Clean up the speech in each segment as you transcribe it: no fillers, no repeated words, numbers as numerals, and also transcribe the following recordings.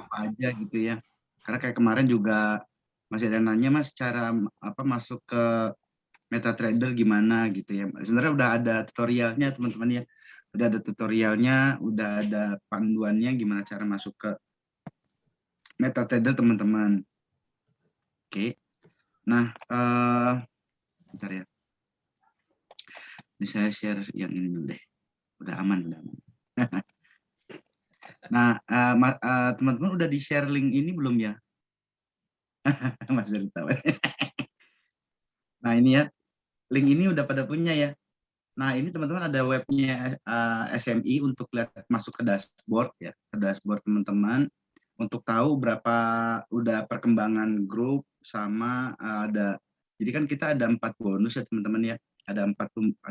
apa aja gitu ya. Karena kayak kemarin juga masih ada yang nanya, Mas, cara masuk ke MetaTrader gimana gitu ya. Sebenarnya udah ada tutorialnya teman-teman ya. Udah ada tutorialnya, udah ada panduannya gimana cara masuk ke MetaTrader teman-teman. Oke. Nah, bentar ya. Ini saya share yang ini dulu deh. Udah aman, udah aman. Nah, teman-teman udah di-share link ini belum ya? Mas Berry tahu. Nah, ini ya. Link ini udah pada punya ya. Nah, ini teman-teman ada webnya SMI untuk lihat masuk ke dashboard ya, ke dashboard teman-teman untuk tahu berapa udah perkembangan grup sama ada. Jadi kan kita ada 4 bonus ya teman-teman ya, ada 4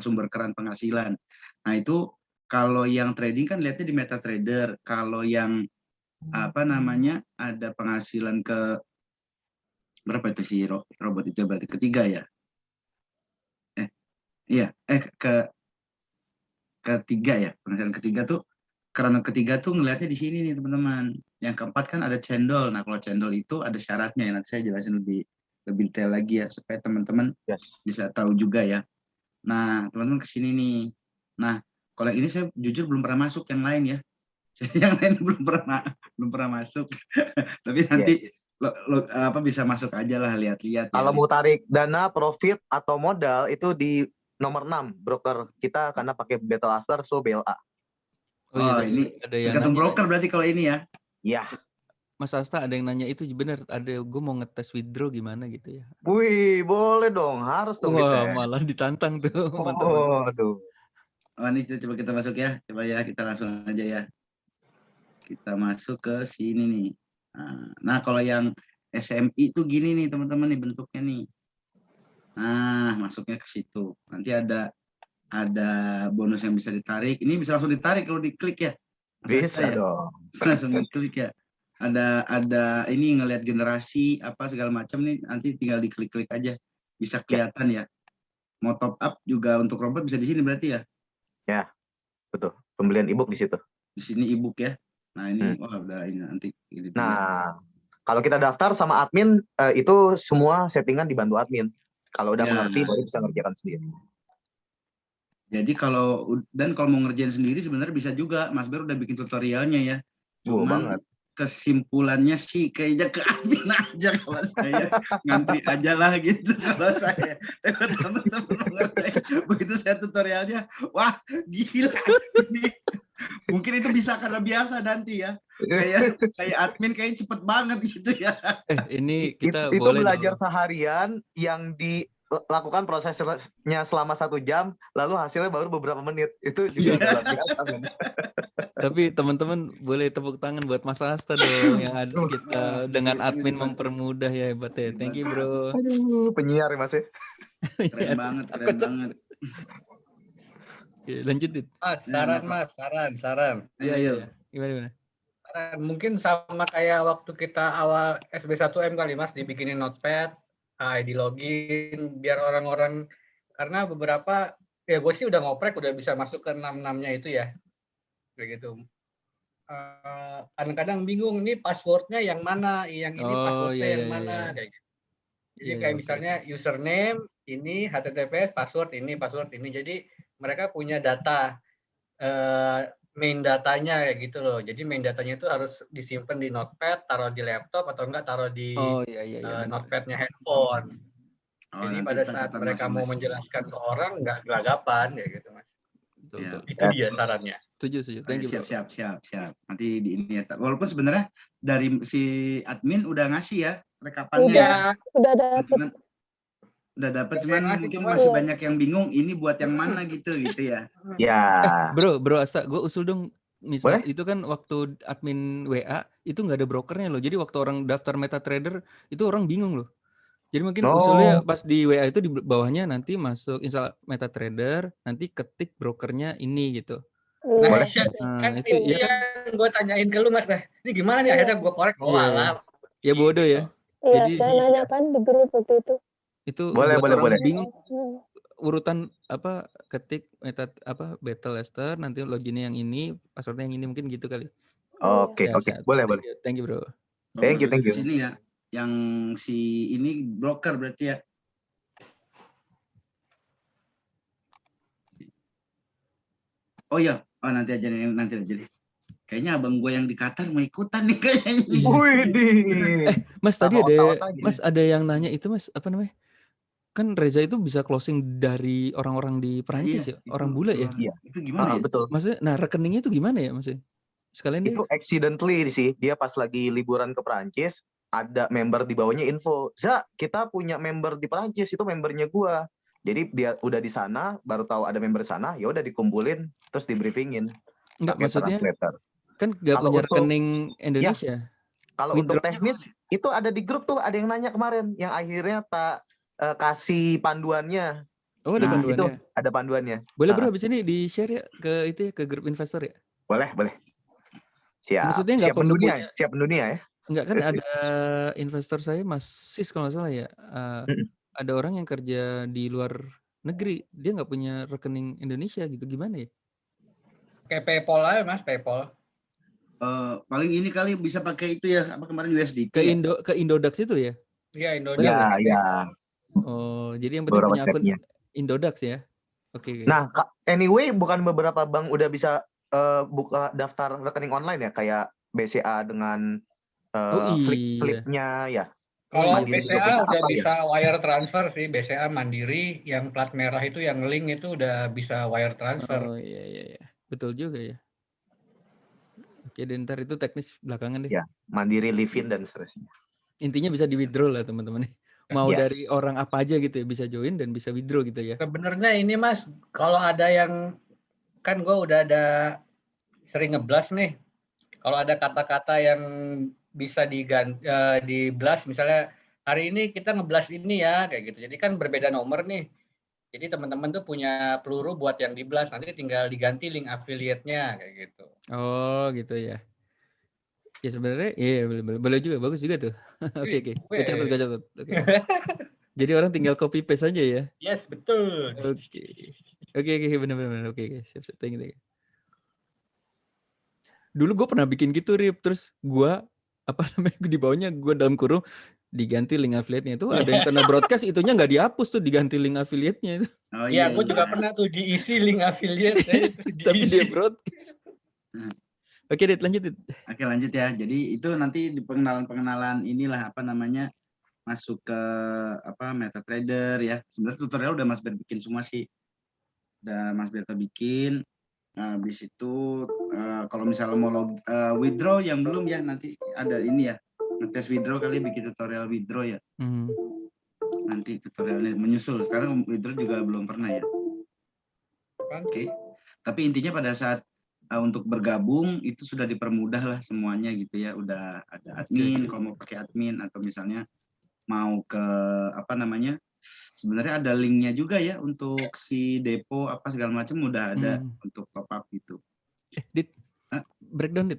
sumber keran penghasilan. Nah, itu kalau yang trading kan lihatnya di MetaTrader, kalau yang ada penghasilan ke berapa itu si robot itu berarti ketiga ya? Iya, ketiga ya, penghasilan ketiga tuh karena ketiga tuh ngelihatnya di sini nih teman-teman. Yang keempat kan ada cendol. Nah, kalau cendol itu ada syaratnya ya. Nanti saya jelasin lebih detail lagi ya supaya teman-teman bisa tahu juga ya. Nah, teman-teman ke sini nih. Nah, kalau yang ini saya jujur belum pernah masuk yang lain ya. Yang lain belum pernah masuk. Tapi nanti bisa masuk aja lah lihat-lihat ya. Kalau mau tarik dana, profit atau modal itu di nomor 6 broker kita karena pakai Battle Aster so BLA. Oh iya, ini ada yang tergantung broker berarti kalau ini ya. Iya. Mas Asta ada yang nanya itu bener, ada gue mau ngetes withdraw gimana gitu ya. Wih, boleh dong, harus dong Wah, dites. malah ditantang tuh. Mantap. Aduh. Oh, ini coba kita masuk ya. Coba ya, kita langsung aja ya. Kita masuk ke sini nih. Nah, kalau yang SMI itu gini nih teman-teman nih bentuknya nih. Nah, masuknya ke situ. Nanti ada bonus yang bisa ditarik. Ini bisa langsung ditarik kalau diklik ya. Bisa dong. Langsung diklik ya. Ada ini ngelihat generasi apa segala macam nih, nanti tinggal diklik-klik aja. Bisa kelihatan ya. Mau top up juga untuk robot bisa di sini berarti ya? Ya, betul. Pembelian ebook di situ. Di sini ebook ya. Nah, ini udah ini nanti. Nah, kalau kita daftar sama admin itu semua settingan dibantu admin. Kalau udah mengerti baru bisa ngerjakan sendiri. Jadi kalau mau ngerjain sendiri sebenarnya bisa juga. Mas Ber udah bikin tutorialnya ya. Cuman kesimpulannya sih kayaknya ke admin aja kalau saya. Ngantri aja lah gitu kalau saya. Teman-teman ngerti. Begitu saya tutorialnya, wah gila ini. Mungkin itu bisa karena biasa nanti ya. Kayak admin kayaknya cepet banget gitu ya. Ini kita itu boleh belajar seharian yang dilakukan prosesnya selama 1 jam, lalu hasilnya baru beberapa menit. Itu juga luar biasa. Tapi teman-teman boleh tepuk tangan buat Mas Asta dong yang ada kita dengan admin mempermudah ya, hebat ya. Thank you bro. Aduh, penyiar ya Mas ya. Keren banget, keren banget. Lanjutin. Mas, saran. Iya. Gimana? Mungkin sama kayak waktu kita awal SB1M kali Mas, dibikinin notepad, ID login, biar orang-orang, karena beberapa, ya gue sih udah ngoprek, udah bisa masuk ke 6-6-nya itu ya. Kayak gitu. Kadang-kadang bingung, nih passwordnya yang mana, yang ini passwordnya yang mana, kayak gitu. Jadi kayak misalnya username, ini HTTPS, password ini. Jadi mereka punya data, main datanya kayak gitu loh. Jadi main datanya itu harus disimpan di notepad, taruh di laptop atau enggak taruh di notepadnya handphone. Jadi pada saat mereka mau menjelaskan ke orang nggak gelagapan ya gitu Mas. Betul. Itu dia sarannya. Setuju. Thank you. Siap. Nanti di ini ya. Walaupun sebenarnya dari si admin udah ngasih ya rekapannya. Udah dapat cuman mungkin masih banyak yang bingung ini buat yang mana gitu ya. Ya. Bro Asta, gue usul dong. Misal itu kan waktu admin WA itu nggak ada brokernya loh. Jadi waktu orang daftar MetaTrader itu orang bingung loh. Jadi mungkin usulnya pas di WA itu di bawahnya nanti masuk install MetaTrader, nanti ketik brokernya ini gitu. Nah, itu yang gue tanyain ke lu Mas. Ini gimana nih akhirnya gue korek. Ya bodoh ya. Jadi saya nanyakan di grup waktu itu. Itu boleh. bingung urutan ketik Battle Aster, nanti loginnya yang ini, passwordnya yang ini, mungkin gitu kali. Oke, Sehat. boleh. Thank you bro. Thank you. Di sini ya, yang si ini broker berarti ya. Oh iya, nanti aja deh. Kayaknya abang gue yang di Qatar mau ikutan nih kayaknya. Widih. Mas tadi Mas ada yang nanya itu Mas, apa namanya? Kan Reza itu bisa closing dari orang-orang di Perancis ya, orang bule ya. Iya. Itu gimana ya? Betul. Maksudnya, nah rekeningnya itu gimana ya maksudnya? Sekalian Itu accidentally sih, dia pas lagi liburan ke Perancis, ada member di bawahnya info, kita punya member di Perancis, itu membernya gua. Jadi dia udah di sana, baru tahu ada member sana, ya udah dikumpulin, terus di briefingin. Enggak, Pakai maksudnya translator. kan nggak punya rekening Indonesia. Kalau untuk teknis itu ada di grup tuh, ada yang nanya kemarin, yang akhirnya tak kasih panduannya. Oh, ada panduannya. Itu ada panduannya. Boleh bro, habis ini di share ya ke grup investor ya. Boleh. Siap. Maksudnya nggak perlu siap mendunia ya. Enggak, kan ada investor saya Mas Sis kalau nggak salah ya. Ada orang yang kerja di luar negeri, dia nggak punya rekening Indonesia gitu, gimana ya? Kayak PayPal aja Mas, PayPal. Paling ini kali bisa pakai itu ya, apa kemarin USDT ke Indodax itu ya? Iya, Indodax. Ya. Oh, jadi yang penting punya akun Indodax ya. Oke. Nah, anyway, bukan beberapa bank udah bisa buka daftar rekening online ya, kayak BCA dengan flipnya ya. Kalau BCA udah bisa wire transfer sih, BCA Mandiri yang plat merah itu, yang link itu udah bisa wire transfer. Oh iya. Betul juga ya. Oke, dan ntar itu teknis belakangan deh. Ya, Mandiri, Livin dan seterusnya. Intinya bisa di withdraw lah teman-teman. Mau dari orang apa aja gitu ya, bisa join dan bisa withdraw gitu ya. Sebenarnya ini Mas, kalau ada yang, kan gue udah ada sering nge-blast nih. Kalau ada kata-kata yang bisa di-blast, misalnya hari ini kita nge-blast ini ya, kayak gitu. Jadi kan berbeda nomor nih. Jadi teman-teman tuh punya peluru buat yang di-blast, nanti tinggal diganti link affiliate-nya kayak gitu. Oh, gitu ya. Ya sebenarnya iya boleh juga, bagus juga tuh. Oke. Gue catat. Oke. Jadi orang tinggal copy paste aja ya. Yes, betul. Oke, benar. Oke, siap. Thank you. Dulu gue pernah bikin gitu, Rip. Terus gue di bawahnya gue dalam kurung diganti link affiliate-nya. Itu ada yang kena broadcast, itunya nggak dihapus tuh, diganti link affiliate-nya. Oh iya, gue juga pernah tuh diisi link affiliate. Tapi dia broadcast. Oke, Dit, lanjut. Oke, lanjut ya. Jadi itu nanti di pengenalan inilah apa namanya, masuk ke MetaTrader ya. Sebenarnya tutorial udah Mas Ber bikin semua sih. Udah Mas Berta bikin. Habis itu kalau misalnya mau withdraw yang belum ya, nanti ada ini ya. Ngetes withdraw kali, bikin tutorial withdraw ya. Nanti tutorialnya menyusul. Sekarang withdraw juga belum pernah ya. Oke. Tapi intinya pada saat untuk bergabung itu sudah dipermudah lah semuanya gitu ya. Udah ada admin, kalau mau pakai admin, atau misalnya mau ke sebenarnya ada linknya juga ya untuk si depo apa segala macam, udah ada untuk top up gitu. Dit, breakdown.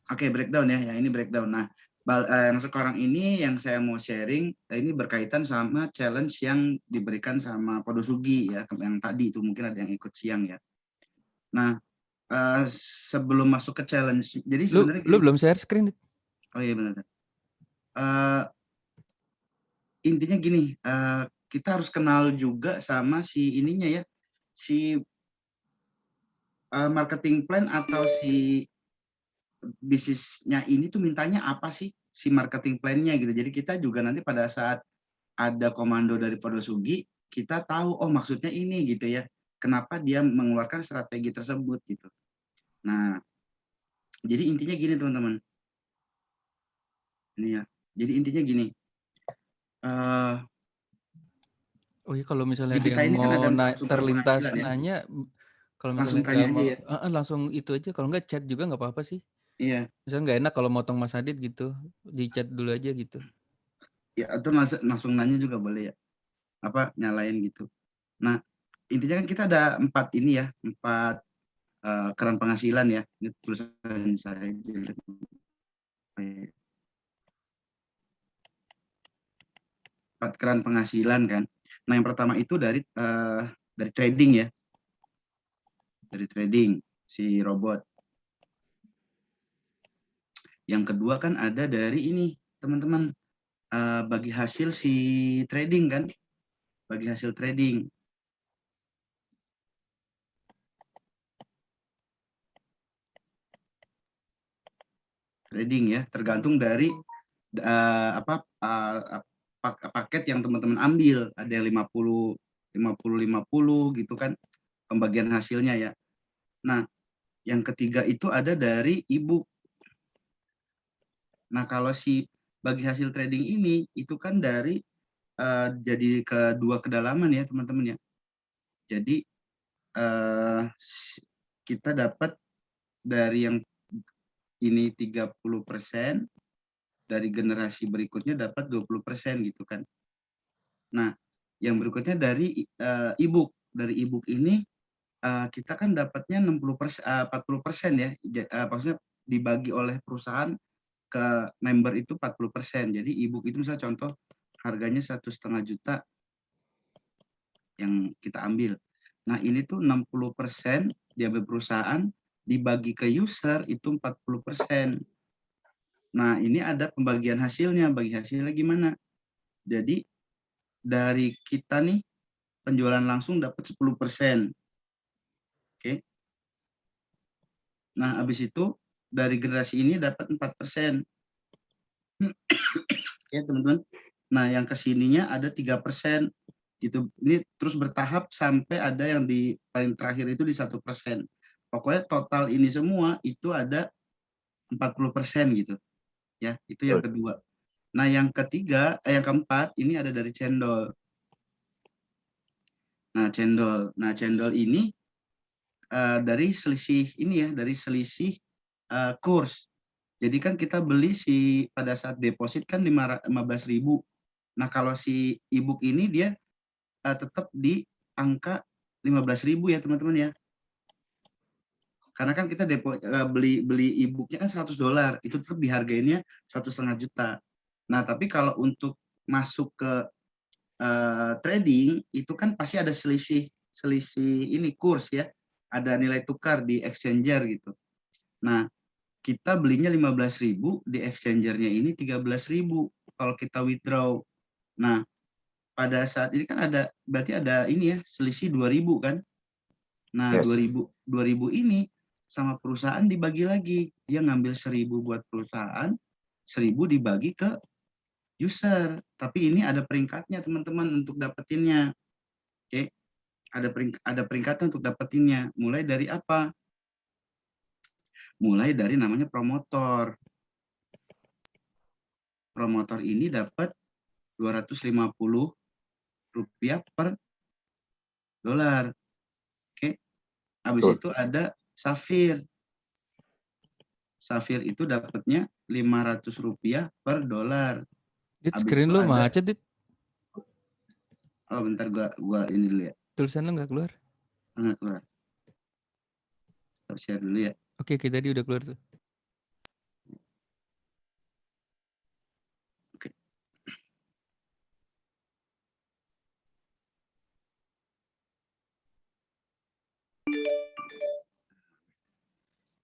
Oke, breakdown ya. Yang ini breakdown. Nah, yang sekarang ini yang saya mau sharing ini berkaitan sama challenge yang diberikan sama Podosugi ya, yang tadi itu mungkin ada yang ikut siang ya. Nah, sebelum masuk ke challenge, jadi sebenarnya lu belum share screen. Oh iya benar. Intinya gini, kita harus kenal juga sama si ininya ya, si marketing plan atau si bisnisnya ini tuh mintanya apa sih si marketing plan-nya gitu. Jadi kita juga nanti pada saat ada komando dari Podosugi, kita tahu oh maksudnya ini gitu ya. Kenapa dia mengeluarkan strategi tersebut gitu. Nah, jadi intinya gini teman-teman. Ini ya. Jadi intinya gini. Oh iya, kalau misalnya ada yang mau terlintas nanya, kalau misalnya langsung itu aja. Kalau nggak chat juga nggak apa-apa sih. Iya. Misalnya nggak enak kalau motong Mas Adit gitu, di chat dulu aja gitu. Ya, atau langsung nanya juga boleh ya. Nyalain gitu. Nah, intinya kan kita ada 4 ini ya, 4 keran penghasilan ya. Ini tulisan saya. 4 keran penghasilan kan. Nah, yang pertama itu dari trading ya. Dari trading si robot. Yang kedua kan ada dari ini, teman-teman, bagi hasil si trading kan, bagi hasil trading. Trading ya, tergantung dari paket yang teman-teman ambil, ada yang 50 gitu kan pembagian hasilnya ya. Nah, yang ketiga itu ada dari e-book. Nah, kalau si bagi hasil trading ini itu kan dari jadi kedua kedalaman ya, teman-teman ya. Jadi kita dapat dari yang ini 30%, dari generasi berikutnya dapat 20% gitu kan. Nah, yang berikutnya dari e-book. Dari e-book ini kita kan dapatnya 40% ya. Maksudnya dibagi oleh perusahaan ke member itu 40%. Jadi e-book itu misalnya contoh harganya 1,5 juta yang kita ambil. Nah, ini tuh 60% diambil perusahaan, dibagi ke user itu 40%. Nah, ini ada pembagian hasilnya. Bagi hasilnya gimana? Jadi dari kita nih penjualan langsung dapat 10%. Oke. Nah, habis itu dari generasi ini dapat 4%. Oke, teman-teman. Nah, yang kesininya ada 3%. Gitu. Ini terus bertahap sampai ada yang di paling terakhir itu di 1%. Pokoknya total ini semua itu ada 40% gitu. Ya, itu yang kedua. Nah, yang ketiga, yang keempat ini ada dari cendol. Nah, cendol ini dari selisih ini ya, dari selisih kurs. Jadi kan kita beli pada saat deposit kan 15.000. Nah, kalau si e-book ini dia tetap di angka 15.000 ya, teman-teman ya. Karena kan kita beli e-booknya kan $100, itu tetap dihargainya 1,5 juta. Nah, tapi kalau untuk masuk ke trading itu kan pasti ada selisih ini kurs ya, ada nilai tukar di exchanger gitu. Nah, kita belinya 15.000, di exchangernya ini 13.000 kalau kita withdraw. Nah, pada saat ini kan berarti ada ini ya, selisih 2.000 kan. Nah, Yes. 2.000 ini sama perusahaan dibagi lagi. Dia ngambil 1.000 buat perusahaan, 1.000 dibagi ke user. Tapi ini ada peringkatnya, teman-teman, untuk dapetinnya. Oke. Ada peringkatnya untuk dapetinnya. Mulai dari apa? Mulai dari namanya promotor. Promotor ini dapat $250 per dolar. Oke. Habis itu ada Safir. Safir itu dapatnya $500 per dolar. Dit, Habis screen itu lu ada, macet, Dit. oh bentar gua ini dulu ya. Tulisan lu nggak keluar. Nggak keluar. Stop share dulu ya. Oke, tadi udah keluar tuh. Oke.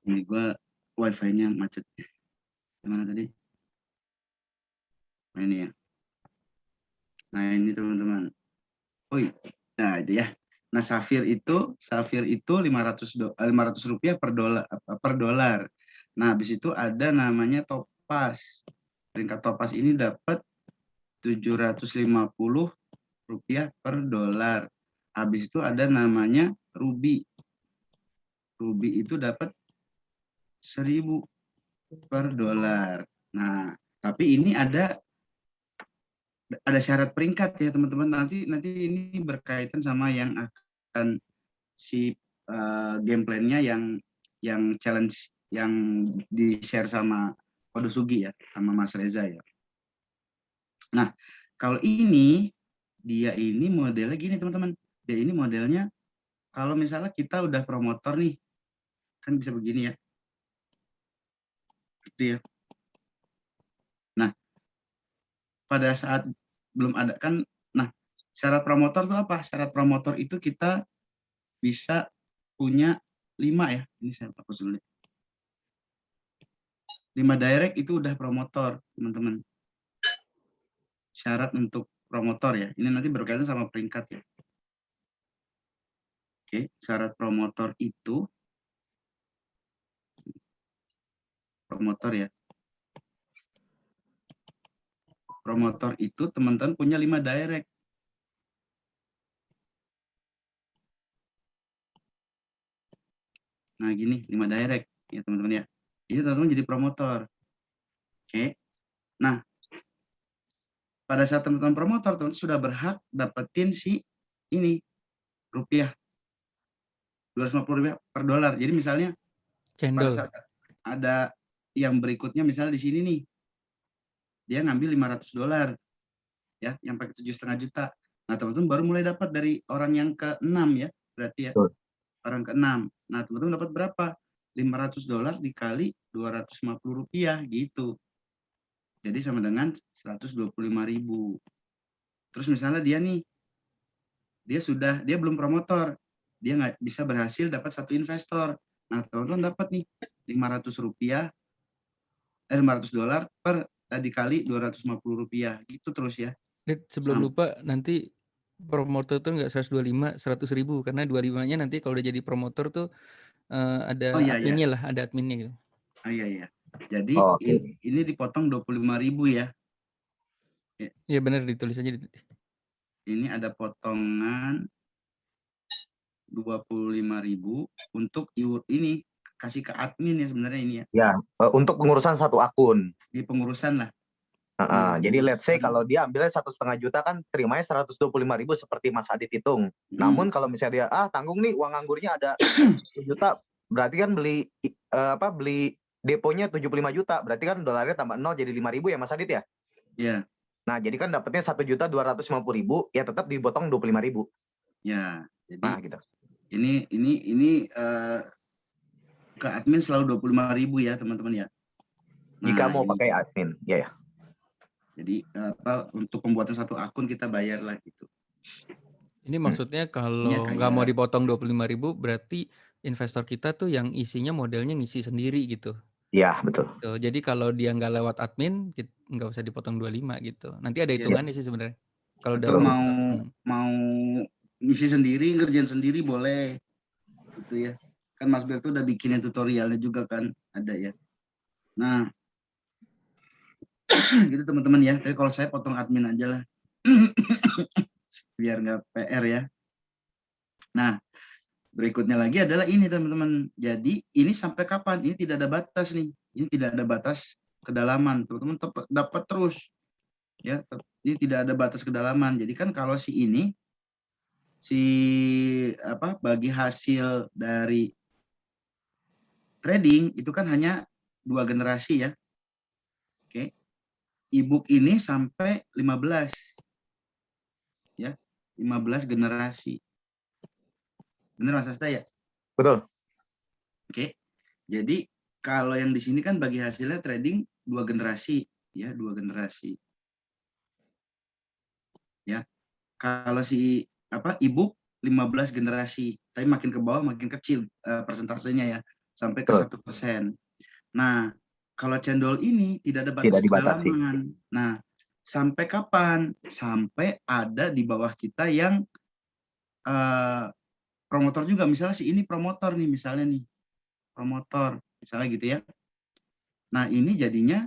Ini gua wifi-nya macet. Gimana tadi? Nah, ini ya. Nah, ini teman-teman. Oh, nah itu ya. Nah, Safir itu $500 per dolar. Nah, habis itu ada namanya Topaz. Peringkat Topaz ini dapat $750 per dolar. Habis itu ada namanya Ruby. Ruby itu dapat 1.000 per dolar. Nah, tapi ini ada syarat peringkat ya, teman-teman. Nanti ini berkaitan sama yang akan si game plan-nya yang challenge yang di-share sama Kode Sugi ya, sama Mas Reza ya. Nah, kalau dia ini modelnya gini, teman-teman. Dia ini modelnya kalau misalnya kita udah promotor nih, kan bisa begini ya. Gitu ya. Nah, pada saat belum ada kan, nah syarat promotor itu apa? Syarat promotor itu kita bisa punya 5 ya. Ini saya hapus dulu. 5 5 direct itu udah promotor, teman-teman. Syarat untuk promotor ya. Ini nanti berkaitan sama peringkat ya. Oke, syarat promotor itu ya. Promotor itu teman-teman punya 5 direct. Nah, gini, 5 direct ya, teman-teman ya. Ini teman-teman jadi promotor. Oke. Nah, pada saat teman-teman promotor, teman-teman sudah berhak dapetin si ini rupiah. 250 rupiah per dolar. Jadi misalnya pada saat ada yang berikutnya misalnya di sini nih, dia ngambil 500 dolar ya, yang pakai 7,5 juta. Nah, teman-teman baru mulai dapat dari orang yang ke-6 ya, berarti ya. Orang ke-6. Nah, teman-teman dapat berapa? 500 dolar dikali 250 rupiah gitu. Jadi sama dengan 125.000. Terus misalnya dia nih, dia belum promotor, dia nggak bisa berhasil dapat satu investor. Nah, teman-teman dapat nih 500 dolar per dikali 250 rupiah gitu terus ya. Sebelum lupa, nanti promotor tuh nggak 125, 100.000 karena 25-nya nanti kalau udah jadi promotor tuh ada adminnya lah, ada adminnya gitu. Iya. Jadi ini dipotong 25.000 ya. Iya benar, ditulis aja. Ini ada potongan 25.000 untuk ini kasih ke admin ya sebenarnya ini ya. Ya, untuk pengurusan satu akun. Di pengurusan lah. Jadi let's say kalau dia ambilnya 1,5 juta kan terimanya 125.000 seperti Mas Adit hitung. Namun kalau misalnya dia tanggung nih uang anggurnya ada 1 juta, berarti kan beli deponya 75 juta, berarti kan dolarnya tambah 0 jadi 5.000 ya Mas Adit ya? Iya. Nah, jadi kan dapatnya 1.250.000 ya tetap dipotong 25.000. Ya, jadi gitu. Ini ke admin selalu 25.000 ya, teman-teman ya. Nah, jika mau pakai admin, ya. Jadi untuk pembuatan satu akun kita bayar lah gitu. Ini maksudnya kalau nggak mau dipotong 25.000 berarti investor kita tuh yang isinya modelnya ngisi sendiri gitu. Iya, betul. Jadi kalau dia nggak lewat admin nggak usah dipotong 25 gitu. Nanti ada hitungannya sih sebenarnya. Kalau mau ngisi sendiri, ngerjain sendiri boleh gitu ya. Kan Mas Bel tuh udah bikinin tutorialnya juga kan, ada ya. Nah, gitu teman-teman ya. Tapi kalau saya potong admin aja lah. Biar nggak PR ya. Nah, berikutnya lagi adalah ini teman-teman. Jadi ini sampai kapan? Ini tidak ada batas nih. Ini tidak ada batas kedalaman. Teman-teman dapat terus. Ya, ini tidak ada batas kedalaman. Jadi kan kalau bagi hasil dari trading itu kan hanya 2 generasi ya. Oke. E-book ini sampai 15. Ya, 15 generasi. Benar Mas Asta ya? Betul. Oke. Jadi kalau yang di sini kan bagi hasilnya trading 2 generasi ya, 2 generasi. Ya. Kalau si e-book 15 generasi, tapi makin ke bawah makin kecil persentasenya ya, sampai ke 1%. Nah, kalau cendol ini tidak ada batas kedalaman. Nah, sampai kapan? Sampai ada di bawah kita yang promotor juga, misalnya si ini promotor nih, misalnya nih, promotor, misalnya gitu ya. Nah, ini jadinya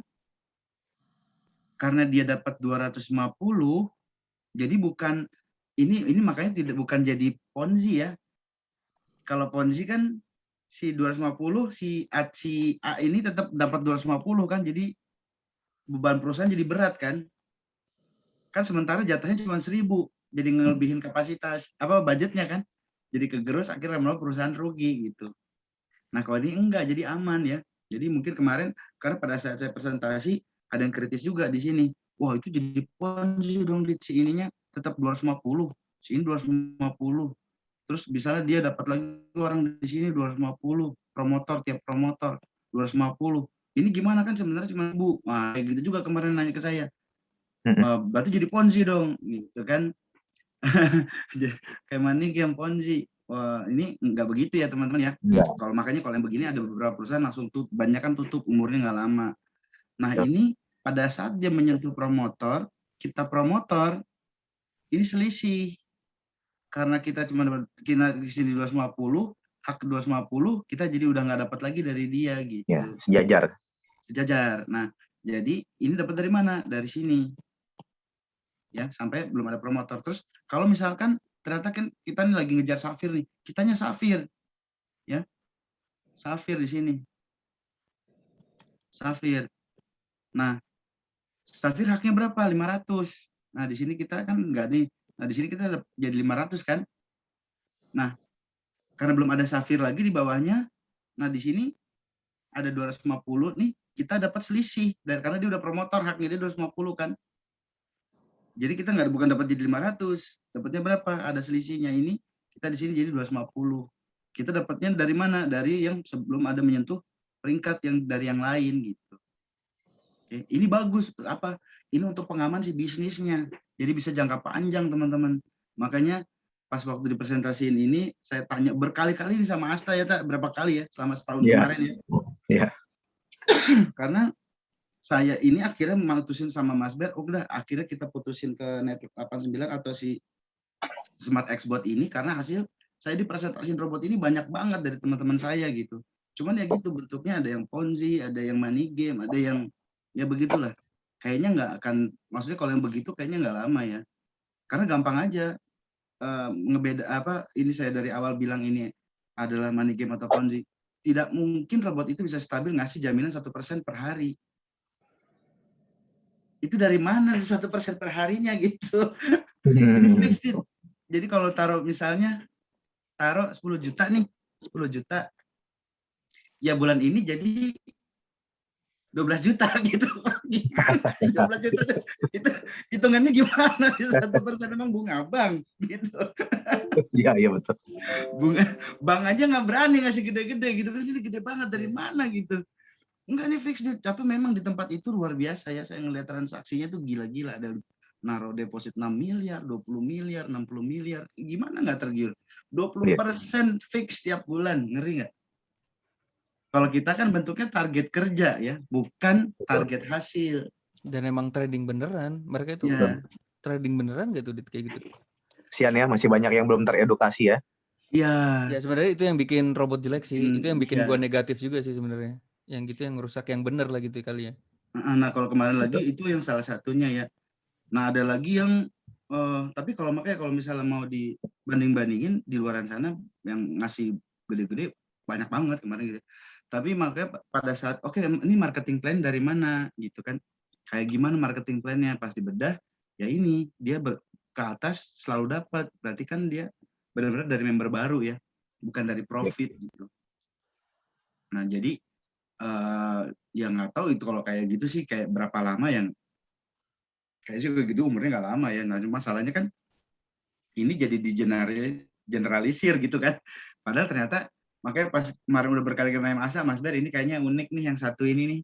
karena dia dapat 250, jadi bukan ini makanya bukan jadi Ponzi ya. Kalau Ponzi kan si 250 si A ini tetap dapat 250 kan, jadi beban perusahaan jadi berat kan. Kan sementara jatahnya cuma 1.000, jadi ngelebihin kapasitas budgetnya kan. Jadi kegerus akhirnya malah perusahaan rugi gitu. Nah, kalau ini enggak, jadi aman ya. Jadi mungkin kemarin karena pada saat saya presentasi ada yang kritis juga di sini. Wah, itu jadi Ponzi dong, si ininya tetap 250, si ini 250. Terus misalnya dia dapat lagi orang di sini 250, promotor tiap promotor 250. Ini gimana kan sebenarnya cuma 1.000. Wah, kayak gitu juga kemarin nanya ke saya. Berarti jadi Ponzi dong, gitu kan. Kayak money game Ponzi. Wah, ini nggak begitu ya teman-teman ya. Kalau makanya kalau yang begini ada beberapa perusahaan langsung tutup, banyak kan tutup, umurnya nggak lama. Nah, ini pada saat dia menyentuh promotor, kita promotor, ini selisih. Karena kita di sini 250, hak 250, kita jadi udah nggak dapat lagi dari dia gitu. Ya, sejajar. Sejajar. Nah, jadi ini dapat dari mana? Dari sini. Ya, sampai belum ada promotor. Terus kalau misalkan ternyata kan kita nih lagi ngejar Safir nih, kitanya Safir. Ya. Safir di sini. Safir. Nah, Safir haknya berapa? 500. Nah, di sini kita kan enggak nih. Nah, di sini kita jadi 500 kan? Nah, karena belum ada Safir lagi di bawahnya, nah di sini ada 250 nih, kita dapat selisih. Karena dia udah promotor, haknya dia 250 kan? Jadi kita bukan dapat jadi 500, dapatnya berapa? Ada selisihnya ini, kita di sini jadi 250. Kita dapatnya dari mana? Dari yang sebelum ada menyentuh peringkat yang dari yang lain gitu. Oke, ini bagus apa? Ini untuk pengaman si bisnisnya. Jadi bisa jangka panjang teman-teman. Makanya pas waktu dipresentasiin ini saya tanya berkali-kali nih sama Asta ya, tak berapa kali ya selama setahun kemarin ya. Iya. Karena saya ini akhirnya memutusin sama Mas Ber, udah akhirnya kita putusin ke Network 89 atau si Smart Xbot ini karena hasil saya dipresentasiin robot ini banyak banget dari teman-teman saya gitu. Cuman ya gitu bentuknya ada yang Ponzi, ada yang money game, ada yang ya begitulah. Kayaknya nggak akan, maksudnya kalau yang begitu kayaknya nggak lama ya. Karena gampang aja ngebeda apa ini saya dari awal bilang ini adalah money game atau Ponzi. Tidak mungkin robot itu bisa stabil ngasih jaminan 1% per hari. Itu dari mana 1% per harinya gitu. Ini fixed. Jadi kalau taruh misalnya taruh 10 juta nih, 10 juta. Ya bulan ini jadi 12 juta gitu. 12 juta itu hitungannya gimana? 1% emang bunga bank gitu. Iya, iya betul. Bunga bank aja nggak berani ngasih gede-gede gitu. Ini gede banget dari mana gitu. Enggak, nih fix nih, tapi memang di tempat itu luar biasa ya, saya ngelihat transaksinya tuh gila-gila, ada naruh deposit 6 miliar, 20 miliar, 60 miliar, gimana nggak tergiur? 20% fix tiap bulan, ngeri nggak? Kalau kita kan bentuknya target kerja ya, bukan target hasil. Dan emang trading beneran, mereka itu Ya. trading beneran nggak tuh kayak gitu? Sian ya, masih banyak yang belum teredukasi ya. Iya. Ya sebenarnya itu yang bikin robot jelek sih, itu yang bikin gua negatif juga sih sebenarnya. Yang gitu yang ngerusak yang bener lah gitu kali ya. Nah kalau kemarin lagi itu yang salah satunya ya. Nah ada lagi yang tapi kalau makanya kalau misalnya mau dibanding-bandingin di luaran sana yang ngasih gede-gede banyak banget kemarin gitu. Tapi makanya pada saat oke, ini marketing plan dari mana gitu kan. Kayak gimana marketing plan-nya pas dibedah ya ini dia ke atas selalu dapat. Berarti kan dia benar-benar dari member baru ya, bukan dari profit gitu. Nah jadi ya nggak tahu itu kalau kayak gitu sih kayak berapa lama yang kayak sih gitu umurnya nggak lama ya. Nah cuma masalahnya kan ini jadi generalisir gitu kan. Padahal ternyata makanya pas kemarin udah berkali-kali nanya Mas Ber ini kayaknya unik nih yang satu ini nih.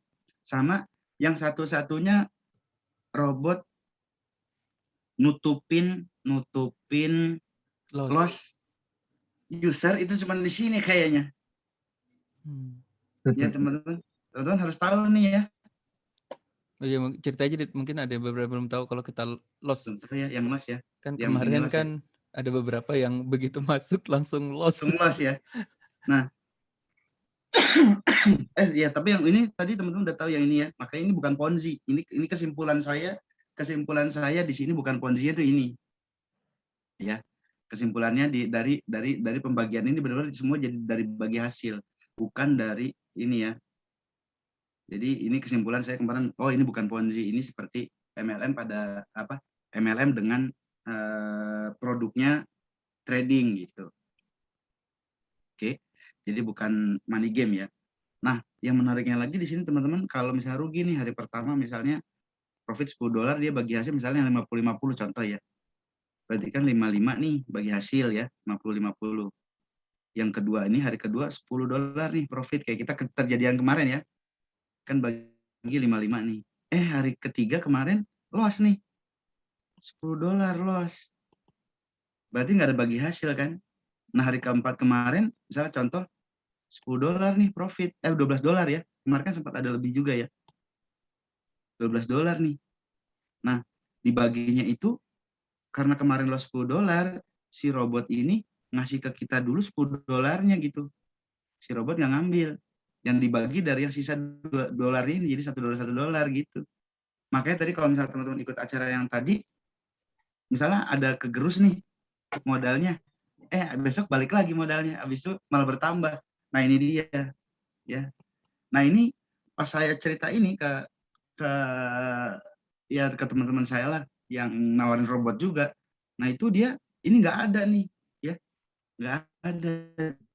Sama yang satu-satunya robot nutupin loss user itu cuma di sini kayaknya. Ya teman-teman harus tahu nih ya. Oh iya, cerita aja mungkin ada beberapa belum tahu kalau kita loss. Contoh ya, yang loss ya. Kan yang kemarin kan ya. Ada beberapa yang begitu masuk langsung loss. Langsung loss ya. Nah, ya tapi yang ini tadi teman-teman udah tahu yang ini ya. Makanya ini bukan Ponzi. Ini kesimpulan saya. Kesimpulan saya di sini bukan Ponzi itu ini. Ya. Kesimpulannya dari pembagian ini benar-benar semua jadi dari bagi hasil, bukan dari ini ya. Jadi ini kesimpulan saya kemarin, oh ini bukan Ponzi, ini seperti MLM pada apa? MLM dengan produknya trading gitu. Oke. Jadi bukan money game ya. Nah, yang menariknya lagi di sini teman-teman, kalau misalnya rugi nih hari pertama misalnya profit $10 dia bagi hasil misalnya 50-50 contoh ya. Berarti kan 55 nih bagi hasil ya, 50-50. Yang kedua ini hari kedua $10 nih profit kayak kita terjadian kemarin ya. Kan bagi 55 nih. Hari ketiga kemarin loss nih. $10 loss. Berarti nggak ada bagi hasil kan? Nah hari keempat kemarin misalnya contoh $10 nih profit, $12 ya. Kemarin kan sempat ada lebih juga ya. $12 nih. Nah, dibaginya itu karena kemarin loss $10, si robot ini ngasih ke kita dulu $10-nya gitu. Si robot nggak ngambil. Yang dibagi dari yang sisa $2 ini, jadi $1 gitu. Makanya tadi kalau misalnya teman-teman ikut acara yang tadi, misalnya ada kegerus nih modalnya, besok balik lagi modalnya, habis itu malah bertambah. Nah ini dia, ya. Nah ini pas saya cerita ini ke teman-teman saya lah yang nawarin robot juga. Nah itu dia ini nggak ada nih, ya nggak ada.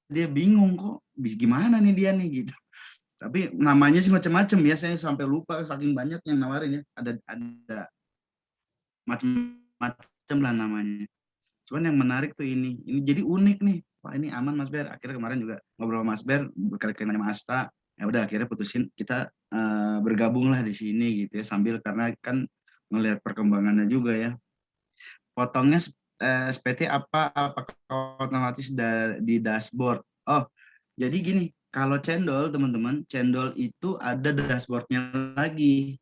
Dia bingung kok, gimana nih dia nih gitu. Tapi namanya sih macam-macam ya, saya sampai lupa saking banyak yang nawarin ya. Ada macam-macam lah namanya. Cuman yang menarik tuh ini jadi unik nih. Wah ini aman Mas Ber. Akhirnya kemarin juga ngobrol sama Mas Ber berkali-kali nanya sama Asta. Ya udah akhirnya putusin kita bergabung lah di sini gitu ya, sambil karena kan ngelihat perkembangannya juga ya. Potongnya SPT apakah otomatis di dashboard? Oh, jadi gini, kalau cendol teman-teman, cendol itu ada dashboardnya lagi.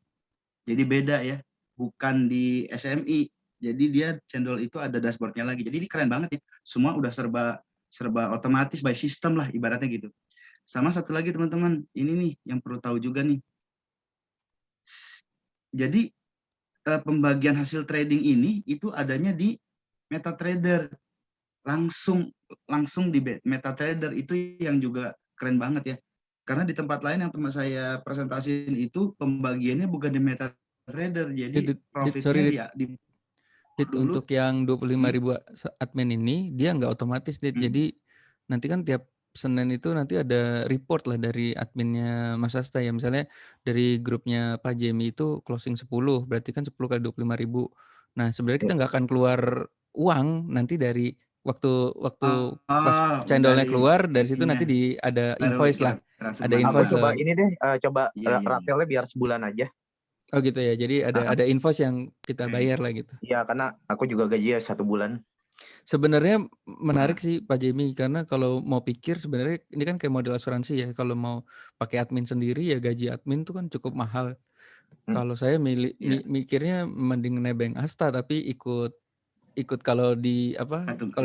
Jadi beda ya, bukan di SMI. Jadi dia cendol itu ada dashboardnya lagi. Jadi ini keren banget ya. Semua udah serba otomatis by system lah ibaratnya gitu. Sama satu lagi teman-teman, ini nih yang perlu tahu juga nih. Jadi pembagian hasil trading ini itu adanya di MetaTrader. Langsung di MetaTrader, itu yang juga keren banget ya. Karena di tempat lain yang teman saya presentasiin itu pembagiannya bukan di MetaTrader. Jadi profitnya dulu. Untuk yang 25.000 admin ini dia nggak otomatis, jadi nanti kan tiap Senin itu nanti ada report lah dari adminnya Mas Asta ya, misalnya dari grupnya Pak Jemi itu closing 10, berarti kan 10 kali 25.000. Nah sebenarnya kita nggak akan keluar uang nanti dari waktu pas cendolnya keluar dari situ, nanti ada invoice lah, ada invoice. Aku coba ini deh, coba Iya. ratelnya biar sebulan aja. Oh gitu ya, jadi ada invoice yang kita bayar lah gitu. Iya, karena aku juga gaji 1 bulan. Sebenarnya menarik sih Pak Jemi, karena kalau mau pikir sebenarnya ini kan kayak model asuransi ya. Kalau mau pakai admin sendiri ya gaji admin tuh kan cukup mahal. Kalau saya mikirnya mending nebeng Asta, tapi ikut kalau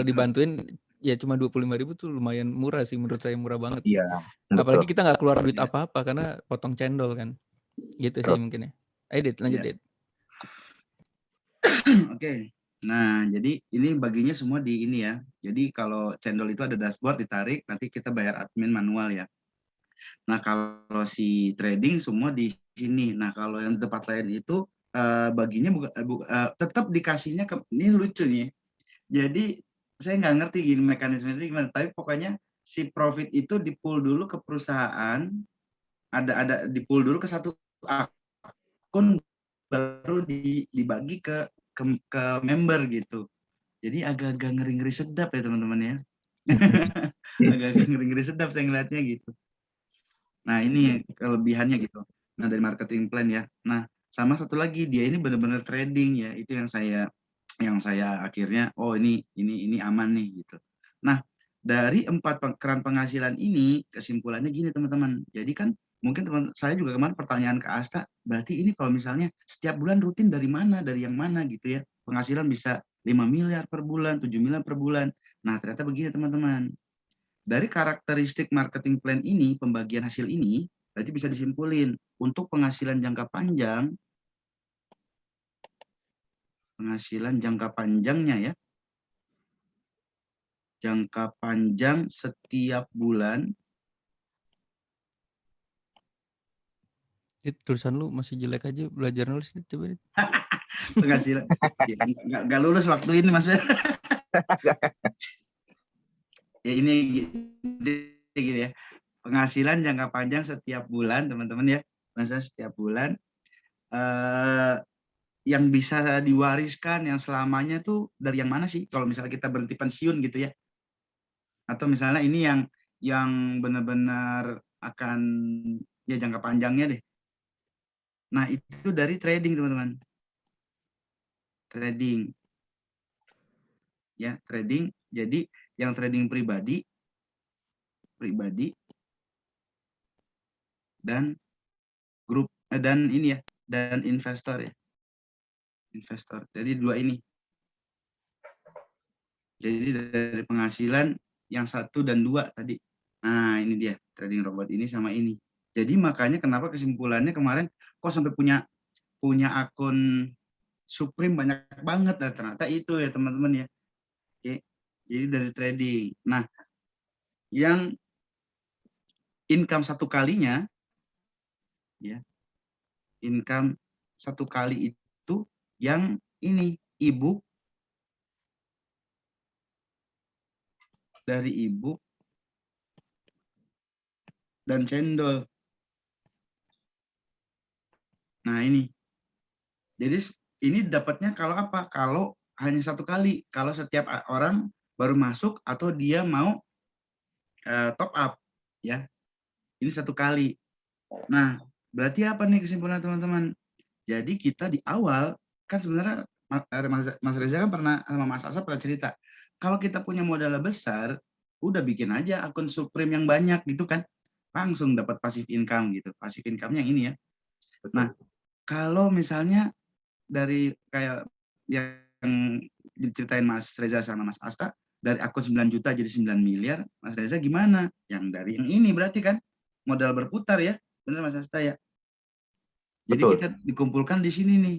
dibantuin ya cuma 25.000 tuh lumayan murah sih, menurut saya murah banget sih. Iya, Apalagi kita nggak keluar duit apa-apa karena potong cendol kan. Gitu sih mungkin ya. Ayo Dit, lanjut Dit. Oke. Nah, jadi ini baginya semua di ini ya. Jadi kalau cendol itu ada dashboard, ditarik, nanti kita bayar admin manual ya. Nah, kalau si trading semua di sini. Nah, kalau yang tempat lain itu baginya tetap dikasihnya ini lucu nih. Jadi saya nggak ngerti gini mekanisme itu gimana, tapi pokoknya si profit itu di-pool dulu ke perusahaan, ada di-pool dulu ke satu akun, baru dibagi ke member gitu. Jadi agak-agak ngeri-ngeri sedap ya teman-teman ya. Agak-agak ngeri-ngeri sedap saya ngeliatnya gitu. Nah ini kelebihannya gitu. Nah dari marketing plan ya. Nah sama satu lagi, dia ini benar-benar trading ya. Itu yang saya akhirnya ini aman nih gitu. Nah dari 4 keran penghasilan ini kesimpulannya gini teman-teman. Jadi kan mungkin teman saya juga kemarin pertanyaan ke Asta, berarti ini kalau misalnya setiap bulan rutin dari mana, dari yang mana gitu ya, penghasilan bisa 5 miliar per bulan, 7 miliar per bulan. Nah ternyata begini teman-teman, dari karakteristik marketing plan ini, pembagian hasil ini, berarti bisa disimpulin untuk penghasilan jangka panjangnya ya, jangka panjang setiap bulan. Tulisan lu masih jelek aja, belajar nulis coba Dit. Penghasilan nggak lulus waktu ini Mas Ber. Ya ini gini ya, penghasilan jangka panjang setiap bulan teman-teman ya, maksudnya setiap bulan yang bisa diwariskan yang selamanya tuh dari yang mana sih, kalau misalnya kita berhenti pensiun gitu ya, atau misalnya ini yang benar-benar akan ya jangka panjangnya deh. Nah itu dari trading teman-teman, trading ya, trading. Jadi yang trading pribadi dan grup dan ini ya, dan investor ya. Investor. Jadi dua ini. Jadi dari penghasilan yang 1 dan 2 tadi. Nah, ini dia trading robot ini sama ini. Jadi makanya kenapa kesimpulannya kemarin kok sampai punya akun Supreme banyak banget, nah ternyata itu ya teman-teman ya. Oke. Jadi dari trading. Nah, yang income 1 kalinya ya. Income 1 kali itu yang ini e-book dari e-book dan cendol. Nah, ini. Jadi ini dapatnya kalau apa? Kalau hanya 1 kali. Kalau setiap orang baru masuk atau dia mau top up ya. Ini 1 kali. Nah, berarti apa nih kesimpulan teman-teman? Jadi kita di awal kan sebenarnya Mas Reza kan pernah sama Mas Asa pernah cerita. Kalau kita punya modal besar, udah bikin aja akun Supreme yang banyak gitu kan. Langsung dapat passive income gitu. Passive income-nya yang ini ya. Nah, kalau misalnya dari kayak yang diceritain Mas Reza sama Mas Asta, dari akun 9 juta jadi 9 miliar, Mas Reza gimana? Yang dari yang ini berarti kan modal berputar ya, benar Mas Asta ya? Jadi Betul. kita dikumpulkan di sini nih,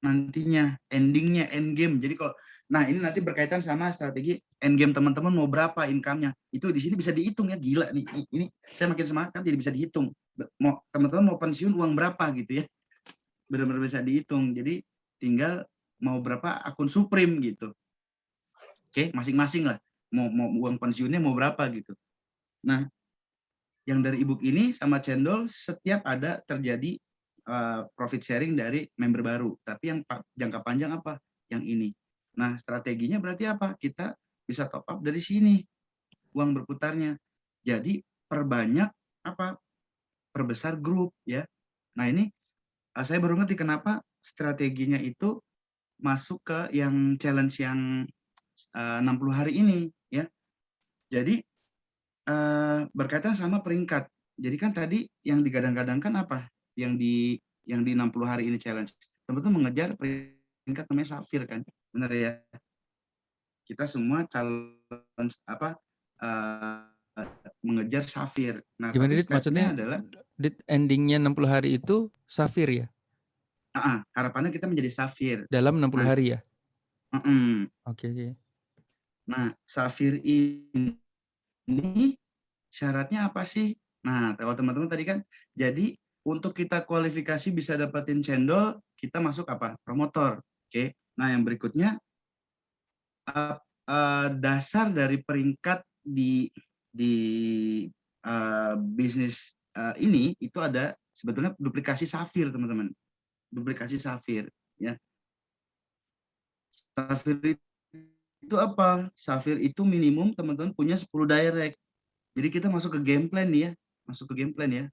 nantinya, endingnya, end game. Jadi kalau, nah ini nanti berkaitan sama strategi end game teman-teman mau berapa income-nya. Itu di sini bisa dihitung ya, gila nih. Ini saya makin semangat kan jadi bisa dihitung. Mau teman-teman mau pensiun uang berapa gitu ya. Benar-benar bisa dihitung. Jadi tinggal mau berapa akun Supreme gitu. Oke, masing-masing lah. Mau uang pensiunnya mau berapa gitu. Nah, yang dari ebook ini sama cendol setiap ada terjadi profit sharing dari member baru. Tapi yang jangka panjang apa? Yang ini. Nah, strateginya berarti apa? Kita bisa top up dari sini uang berputarnya. Jadi perbanyak apa? Perbesar grup ya. Nah, ini saya baru ngerti kenapa strateginya itu masuk ke yang challenge yang 60 hari ini ya. Jadi berkaitan sama peringkat. Jadi kan tadi yang digadang-gadangkan apa? Yang di 60 hari ini challenge. Teman-teman mengejar peringkat namanya Safir kan. Benar ya? Kita semua challenge apa? Mengejar Safir. Nah, Gimana tapi Dit? Maksudnya step-nya adalah Dit, endingnya 60 hari itu Safir ya? harapannya kita menjadi Safir. Dalam 60 Nah, hari ya? Oke. Oke. Nah, Safir ini syaratnya apa sih? Nah, kalau teman-teman tadi kan, jadi untuk kita kualifikasi bisa dapetin cendol, kita masuk apa? Promotor. Oke. Nah, yang berikutnya dasar dari peringkat di bisnis ini itu ada sebetulnya duplikasi Safir, teman-teman. Duplikasi Safir, ya. Safir itu apa? Safir itu minimum teman-teman punya 10 direct. Jadi kita masuk ke game plan nih ya, masuk ke game plan ya.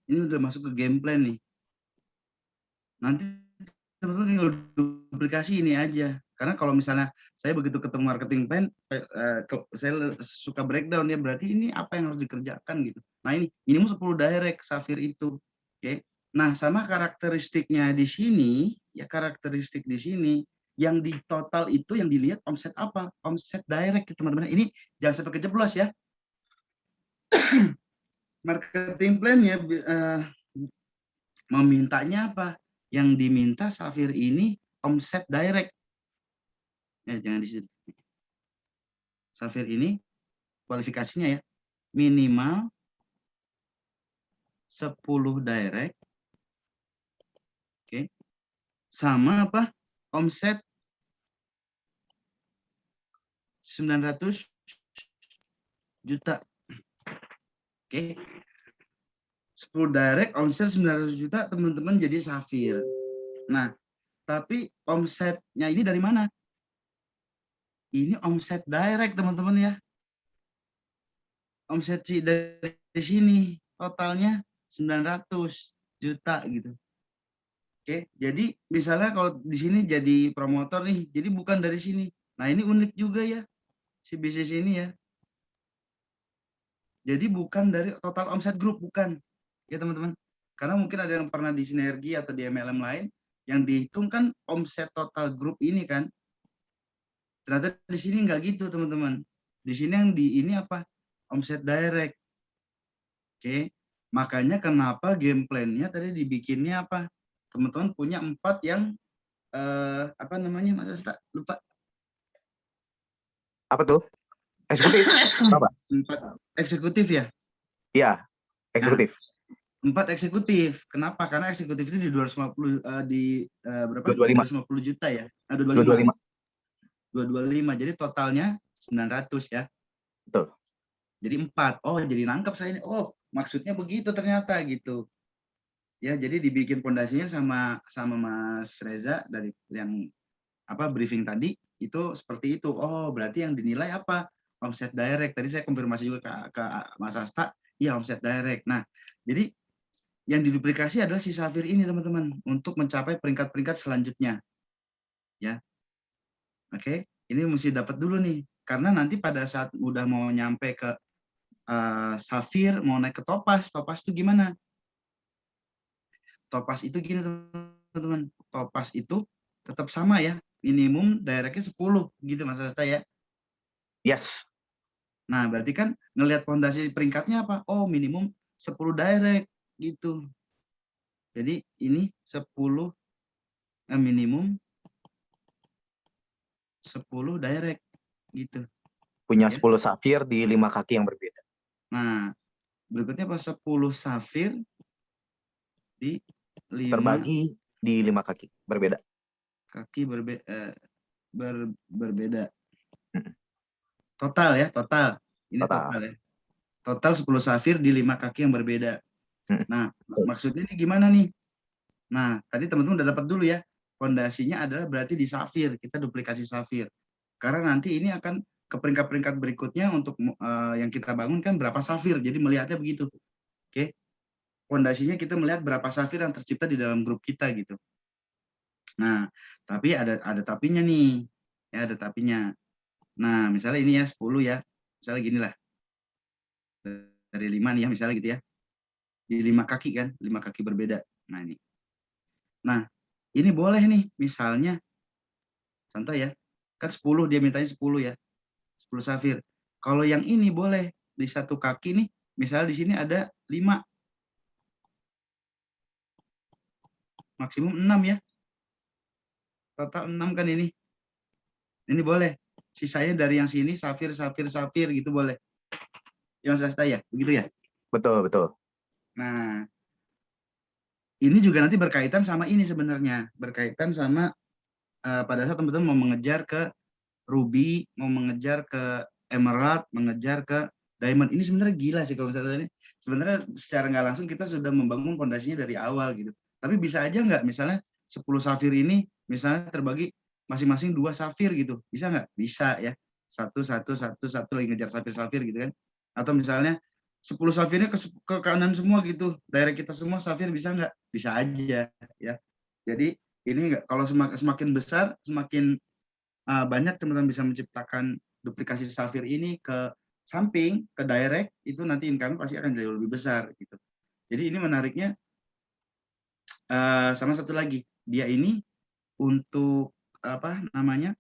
Ini udah masuk ke game plan nih. Nanti teman-teman tinggal duplikasi ini aja. Karena kalau misalnya saya begitu ketemu marketing plan, saya suka breakdown ya, berarti ini apa yang harus dikerjakan gitu. Nah ini minimum 10 direct Safir itu. Oke. Nah sama karakteristiknya di sini, ya karakteristik di sini, yang di total itu yang dilihat omset apa? Omset direct teman-teman. Ini jangan sampai kejeblos ya. Marketing plan ya memintanya apa? Yang diminta Safir ini omset direct. Ya, jangan di situ. Safir ini kualifikasinya ya minimal 10 direct. Oke. Sama apa? Omset 900 juta. Oke. 10 direct omset 900 juta teman-teman jadi Safir. Nah, tapi omsetnya ini dari mana? Ini omset direct teman-teman ya. Omset dari sini totalnya 900 juta gitu. Oke, jadi misalnya kalau di sini jadi promotor nih, jadi bukan dari sini. Nah, ini unik juga ya. si bisnis ini ya. Jadi bukan dari total omset grup, bukan. Ya teman-teman. Karena mungkin ada yang pernah di Sinergi atau di MLM lain, yang dihitung kan omset total grup ini kan. Ternyata di sini nggak gitu teman-teman. Di sini yang di ini apa? Omset direct. Oke. Makanya kenapa game plan-nya tadi dibikinnya apa? Teman-teman punya 4 yang apa namanya Mas Asta? Lupa. Apa tuh? Eksekutif. Apa? 4 eksekutif ya? Iya, eksekutif. 4 eksekutif. Kenapa? Karena eksekutif itu di 250 berapa? 225. 250 juta ya. 225. 225. 225. Jadi totalnya 900 ya. Betul. Jadi 4. Oh, jadi nangkep saya ini. Oh, maksudnya begitu ternyata gitu. Ya, jadi dibikin pondasinya sama Mas Reza dari yang briefing tadi itu seperti itu. Oh, berarti yang dinilai apa? Omset direct. Tadi saya konfirmasi juga ke Mas Asta, iya omset direct. Nah, jadi yang diduplikasi adalah si Safir ini teman-teman untuk mencapai peringkat-peringkat selanjutnya. Ya. Oke, ini mesti dapat dulu nih. Karena nanti pada saat udah mau nyampe ke Safir, mau naik ke Topaz itu gimana? Topaz itu gini teman-teman. Topaz itu tetap sama ya. Minimum directnya 10 gitu Mas Asta ya. Yes. Nah, berarti kan ngelihat fondasi peringkatnya apa? Oh, minimum 10 direct gitu. Jadi ini 10 minimum 10 direct gitu. Punya Ya. 10 safir di 5 kaki yang berbeda. Nah, berikutnya apa? 10 safir di 5 terbagi di 5 kaki berbeda. Kaki berbeda. Total ya, total. Ini total ya. Total 10 safir di 5 kaki yang berbeda. Nah, maksudnya ini gimana nih? Nah, tadi teman-teman udah dapat dulu ya. Fondasinya adalah berarti di safir, kita duplikasi safir. Karena nanti ini akan ke peringkat-peringkat berikutnya untuk yang kita bangun kan berapa safir. Jadi melihatnya begitu. Oke. Fondasinya kita melihat berapa safir yang tercipta di dalam grup kita gitu. Nah, tapi ada tapinya nih. Ya, ada tapinya. Nah, misalnya ini ya 10 ya. Misalnya gini lah. Dari 5 nih ya misalnya gitu ya. Di 5 kaki kan, 5 kaki berbeda. Nah, ini. Nah, ini boleh nih misalnya contoh ya. Kan 10 dia mintanya 10 ya. 10 safir. Kalau yang ini boleh di satu kaki nih, misalnya di sini ada 5. Maksimum 6 ya. Total 6 kan ini. Ini boleh. Sisanya dari yang sini safir gitu boleh. Yang saya ya, begitu ya? Betul, betul. Nah, ini juga nanti berkaitan sama ini sebenarnya. Berkaitan sama pada saat teman-teman mau mengejar ke Ruby, mau mengejar ke Emerald, mengejar ke Diamond. Ini sebenarnya gila sih kalau misalnya ini. Sebenarnya secara nggak langsung kita sudah membangun fondasinya dari awal gitu. Tapi bisa aja nggak misalnya 10 safir ini misalnya terbagi masing-masing 2 safir gitu. Bisa nggak? Bisa ya. Satu lagi ngejar safir gitu kan. Atau misalnya 10 safirnya ke kanan semua gitu. Daerah kita semua safir bisa nggak? Bisa aja ya. Jadi ini nggak, kalau semakin besar, semakin banyak teman-teman bisa menciptakan duplikasi safir ini ke samping, ke direct, itu nanti income pasti akan jauh lebih besar gitu. Jadi ini menariknya sama satu lagi, dia ini untuk apa namanya?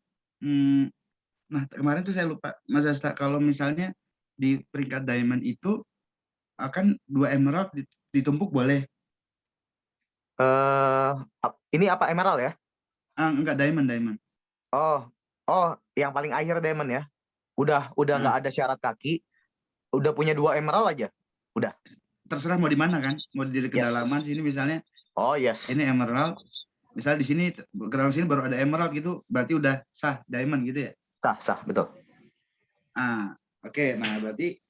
Nah, kemarin tuh saya lupa Mas Asta, kalau misalnya di peringkat diamond itu akan 2 emerald ditumpuk boleh. Ini apa emerald ya? Enggak, diamond. Oh, yang paling akhir diamond ya. Udah nggak ada syarat kaki. Udah punya 2 emerald aja. Udah. Terserah mau di mana kan? Mau di kedalaman sini misalnya. Oh yes. Ini emerald. Misal di sini kedalaman sini baru ada emerald gitu, berarti udah sah diamond gitu ya? Sah, betul. Oke. Nah, berarti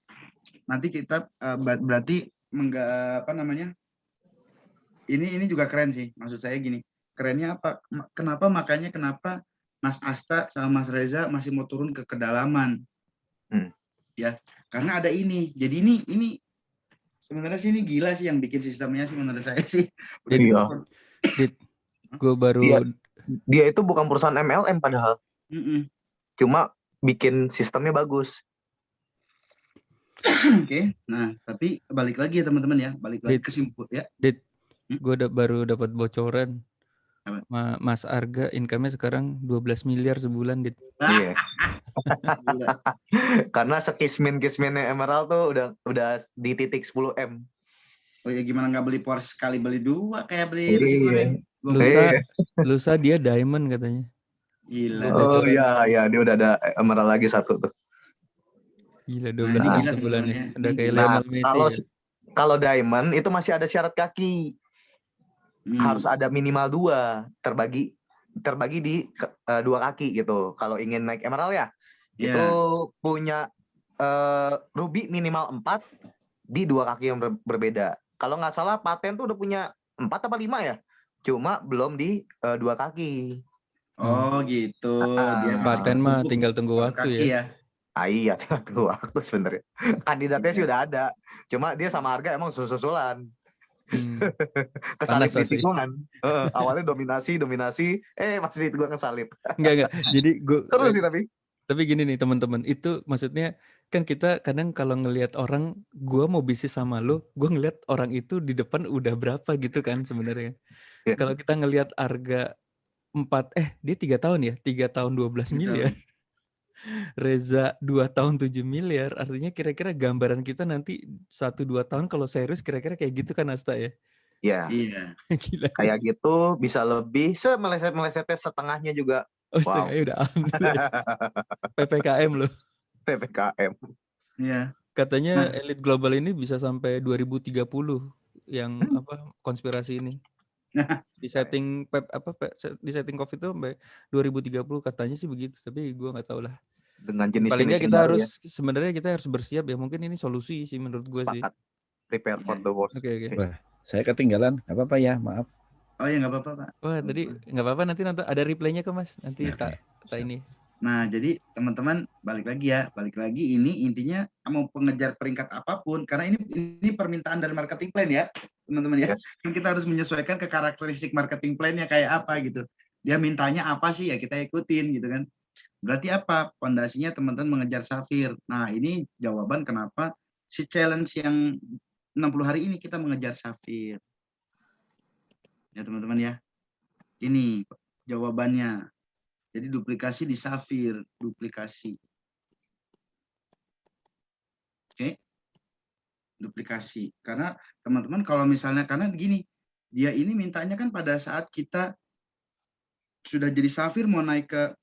nanti kita berarti apa namanya? Ini juga keren sih. Maksud saya gini. Kerennya apa? Kenapa Mas Asta sama Mas Reza masih mau turun ke kedalaman? Ya, karena ada ini. Jadi ini sebenarnya sih ini gila sih yang bikin sistemnya sih menurut saya sih. Gue baru dia itu bukan perusahaan MLM padahal. Cuma bikin sistemnya bagus. Oke, nah tapi balik lagi ya teman-teman ya, balik lagi ke simpul ya. Dit, gue baru dapat bocoran. Apa? Mas Arga income-nya sekarang 12 miliar sebulan, Dit. Iya. Karena sekismin-kisminnya Emerald tuh udah di titik 10 M. Oh ya gimana nggak beli Porsche sekali beli dua kayak beli nasi goreng. Lusa dia diamond katanya. Gila. Oh iya dia udah ada Emerald lagi satu tuh. Gila 12 M sebulan ya. Udah kayak Lionel Messi. Kalau diamond itu masih ada syarat kaki. Harus ada minimal 2 terbagi di 2 kaki gitu. Kalau ingin naik Emerald ya. Itu punya ruby minimal 4 di 2 kaki yang berbeda. Kalau nggak salah paten tuh udah punya 4 apa 5 ya. Cuma belum di 2 kaki. Oh gitu. Dia paten mah tinggal tunggu waktu ya. Iya, tinggal tunggu waktu sebenarnya. Kandidatnya sih udah ada. Cuma dia sama harga emang susulan. Kesalip di tikungan. Awalnya dominasi, masih di tikungan kesalip. Enggak. Jadi gue seru sih tapi gini nih teman-teman, itu maksudnya kan kita kadang kalau ngelihat orang, gue mau bisnis sama lo, gue ngelihat orang itu di depan udah berapa gitu kan sebenarnya. Kalau kita ngelihat harga dia 3 tahun ya, 3 tahun 12 miliar. Reza 2 tahun 7 miliar, artinya kira-kira gambaran kita nanti 1-2 tahun kalau serius kira-kira kayak gitu kan Asta ya? Iya. Gila. Kayak gitu bisa lebih, meleset-melesetnya setengahnya juga. Oh, setengahnya udah PPKM loh. PPKM. Iya. Katanya elit global ini bisa sampai 2030 yang konspirasi ini. Di setting di setting COVID itu sampai 2030 katanya sih begitu, tapi gue nggak tahu lah. Dengan jenis paling nggak kita harus sebenarnya kita harus bersiap ya, mungkin ini solusi sih menurut gue sih. Prepare for the worst. Oke. Wah, saya ketinggalan, nggak apa-apa ya, maaf. Oh ya nggak apa-apa Pak. Wah tadi nggak apa-apa, nanti ada replaynya kok Mas, nanti tak ini. Nah jadi teman-teman balik lagi ini intinya mau pengejar peringkat apapun, karena ini permintaan dari marketing plan ya teman-teman ya. Kita harus menyesuaikan ke karakteristik marketing plan-nya kayak apa gitu. Dia mintanya apa sih ya kita ikutin gitu kan. Berarti apa? Pondasinya teman-teman mengejar Safir. Nah ini jawaban kenapa si challenge yang 60 hari ini kita mengejar Safir. Ya teman-teman ya. Ini jawabannya. Jadi duplikasi di Safir, duplikasi. Oke. Duplikasi. Karena teman-teman kalau misalnya, karena begini, dia ini mintanya kan pada saat kita sudah jadi Safir mau naik ke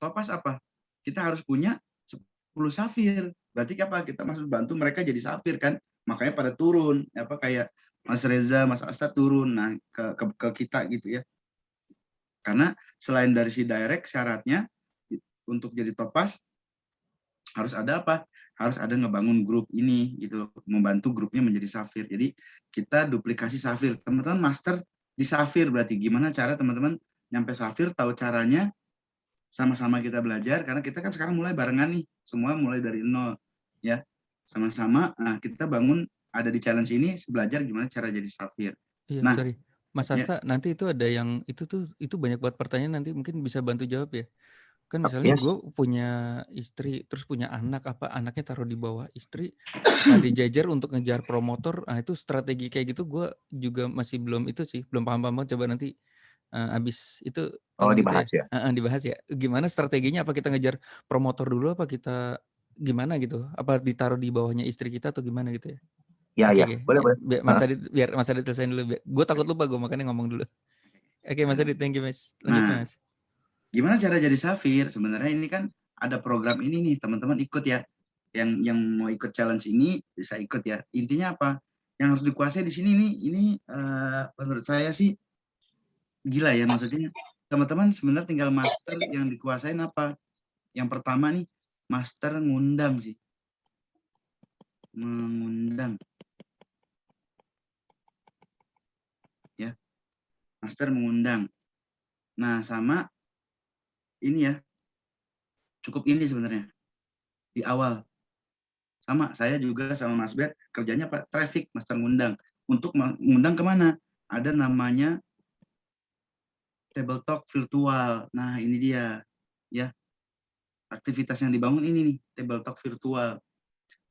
Topaz apa? Kita harus punya 10 Safir. Berarti apa? Kita masuk bantu mereka jadi Safir kan? Makanya pada turun, kayak Mas Reza, Mas Asta turun nah ke kita gitu ya. Karena selain dari si direct syaratnya untuk jadi Topaz harus ada apa? Harus ada ngebangun grup ini gitu, membantu grupnya menjadi Safir. Jadi kita duplikasi Safir. Teman-teman master di Safir berarti gimana cara teman-teman nyampe Safir, tahu caranya, sama-sama kita belajar karena kita kan sekarang mulai barengan nih, semua mulai dari nol ya. Sama-sama kita bangun ada di challenge ini belajar gimana cara jadi Safir. Iya, sorry. Mas Asta, nanti itu ada yang itu banyak buat pertanyaan, nanti mungkin bisa bantu jawab ya. Kan misalnya gue punya istri, terus punya anak, anaknya taruh di bawah istri, dijajar untuk ngejar promotor, itu strategi kayak gitu gue juga masih belum paham banget. Coba nanti abis itu dibahas ya. Dibahas ya. Gimana strateginya? Apa kita ngejar promotor dulu? Apa kita gimana gitu? Apa ditaruh di bawahnya istri kita atau gimana gitu ya? Iya, boleh. Mas Adit, biar Mas Adit selesai dulu. Gue takut lupa, gue makanya ngomong dulu. Oke, Mas Adit, thank you Mas. Lanjut Mas. Gimana cara jadi Safir? Sebenarnya ini kan ada program ini nih, teman-teman ikut ya. Yang mau ikut challenge ini bisa ikut ya. Intinya apa? Yang harus dikuasai di sini nih, ini menurut saya sih gila ya, maksudnya teman-teman sebenarnya tinggal master yang dikuasain apa? Yang pertama nih, master ngundang sih. Mengundang. Ya. Master mengundang. Nah, sama ini ya. Cukup ini sebenarnya. Di awal. Sama, saya juga sama Mas Bet kerjanya Pak traffic, master ngundang. Untuk mengundang kemana? Ada namanya Table Talk virtual. Nah, ini dia. Ya. aktivitas yang dibangun ini nih, tabletop virtual.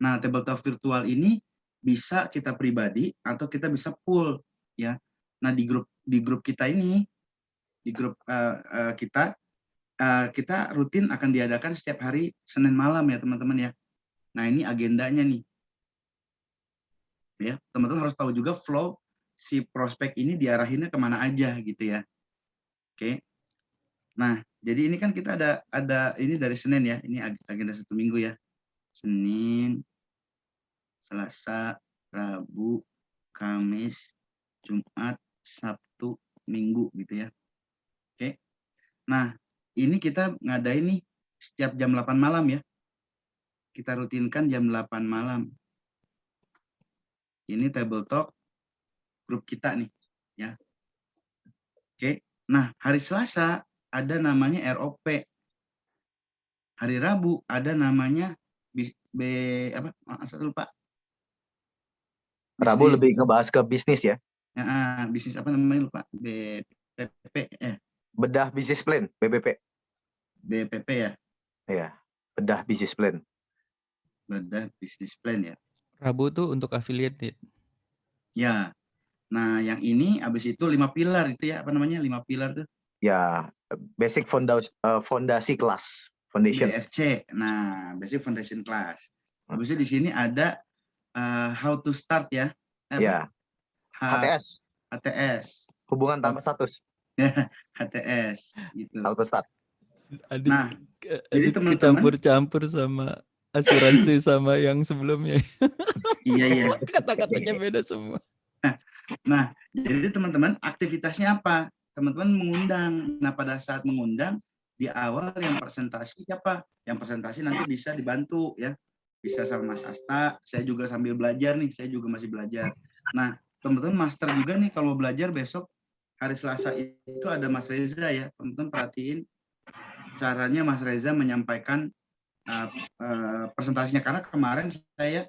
Nah, tabletop virtual ini bisa kita pribadi atau kita bisa pool ya. Nah, di grup kita ini, di grup kita rutin akan diadakan setiap hari Senin malam ya teman-teman ya. Nah, ini agendanya nih. Ya, teman-teman harus tahu juga flow si prospek ini diarahinnya kemana aja gitu ya. Oke. Nah, jadi ini kan kita ada ini dari Senin ya. Ini agenda 1 minggu ya. Senin, Selasa, Rabu, Kamis, Jumat, Sabtu, Minggu gitu ya. Oke. Nah, ini kita ngadain nih setiap jam 8 malam ya. Kita rutinkan jam 8 malam. Ini table talk grup kita nih ya. Oke. Nah, hari Selasa ada namanya ROP. Hari Rabu ada namanya saya lupa. Rabu lebih ngebahas ke bisnis ya. Bisnis apa namanya lupa. BPP Bedah bisnis plan, BBP. BPP ya. Iya, bedah bisnis plan. Bedah bisnis plan ya. Rabu tuh untuk affiliate. Ya. Nah, yang ini habis itu 5 pilar itu ya, apa namanya? 5 pilar tuh. Ya, basic fondasi kelas, foundation. BFC. Nah, basic foundation class. Habis itu di sini ada how to start ya. Ya. HTS. Hubungan tanpa status. HTS gitu. How to start. Nah, jadi teman-teman kecampur-campur sama asuransi sama yang sebelumnya. Iya. Kata-katanya beda semua. Nah, jadi teman-teman aktivitasnya apa? Teman-teman mengundang. Nah, pada saat mengundang di awal yang presentasi siapa? Yang presentasi nanti bisa dibantu ya. Bisa sama Mas Asta, saya juga sambil belajar nih, saya juga masih belajar. Nah, teman-teman master juga nih kalau belajar besok hari Selasa itu ada Mas Reza ya. Teman-teman perhatiin caranya Mas Reza menyampaikan presentasinya, karena kemarin saya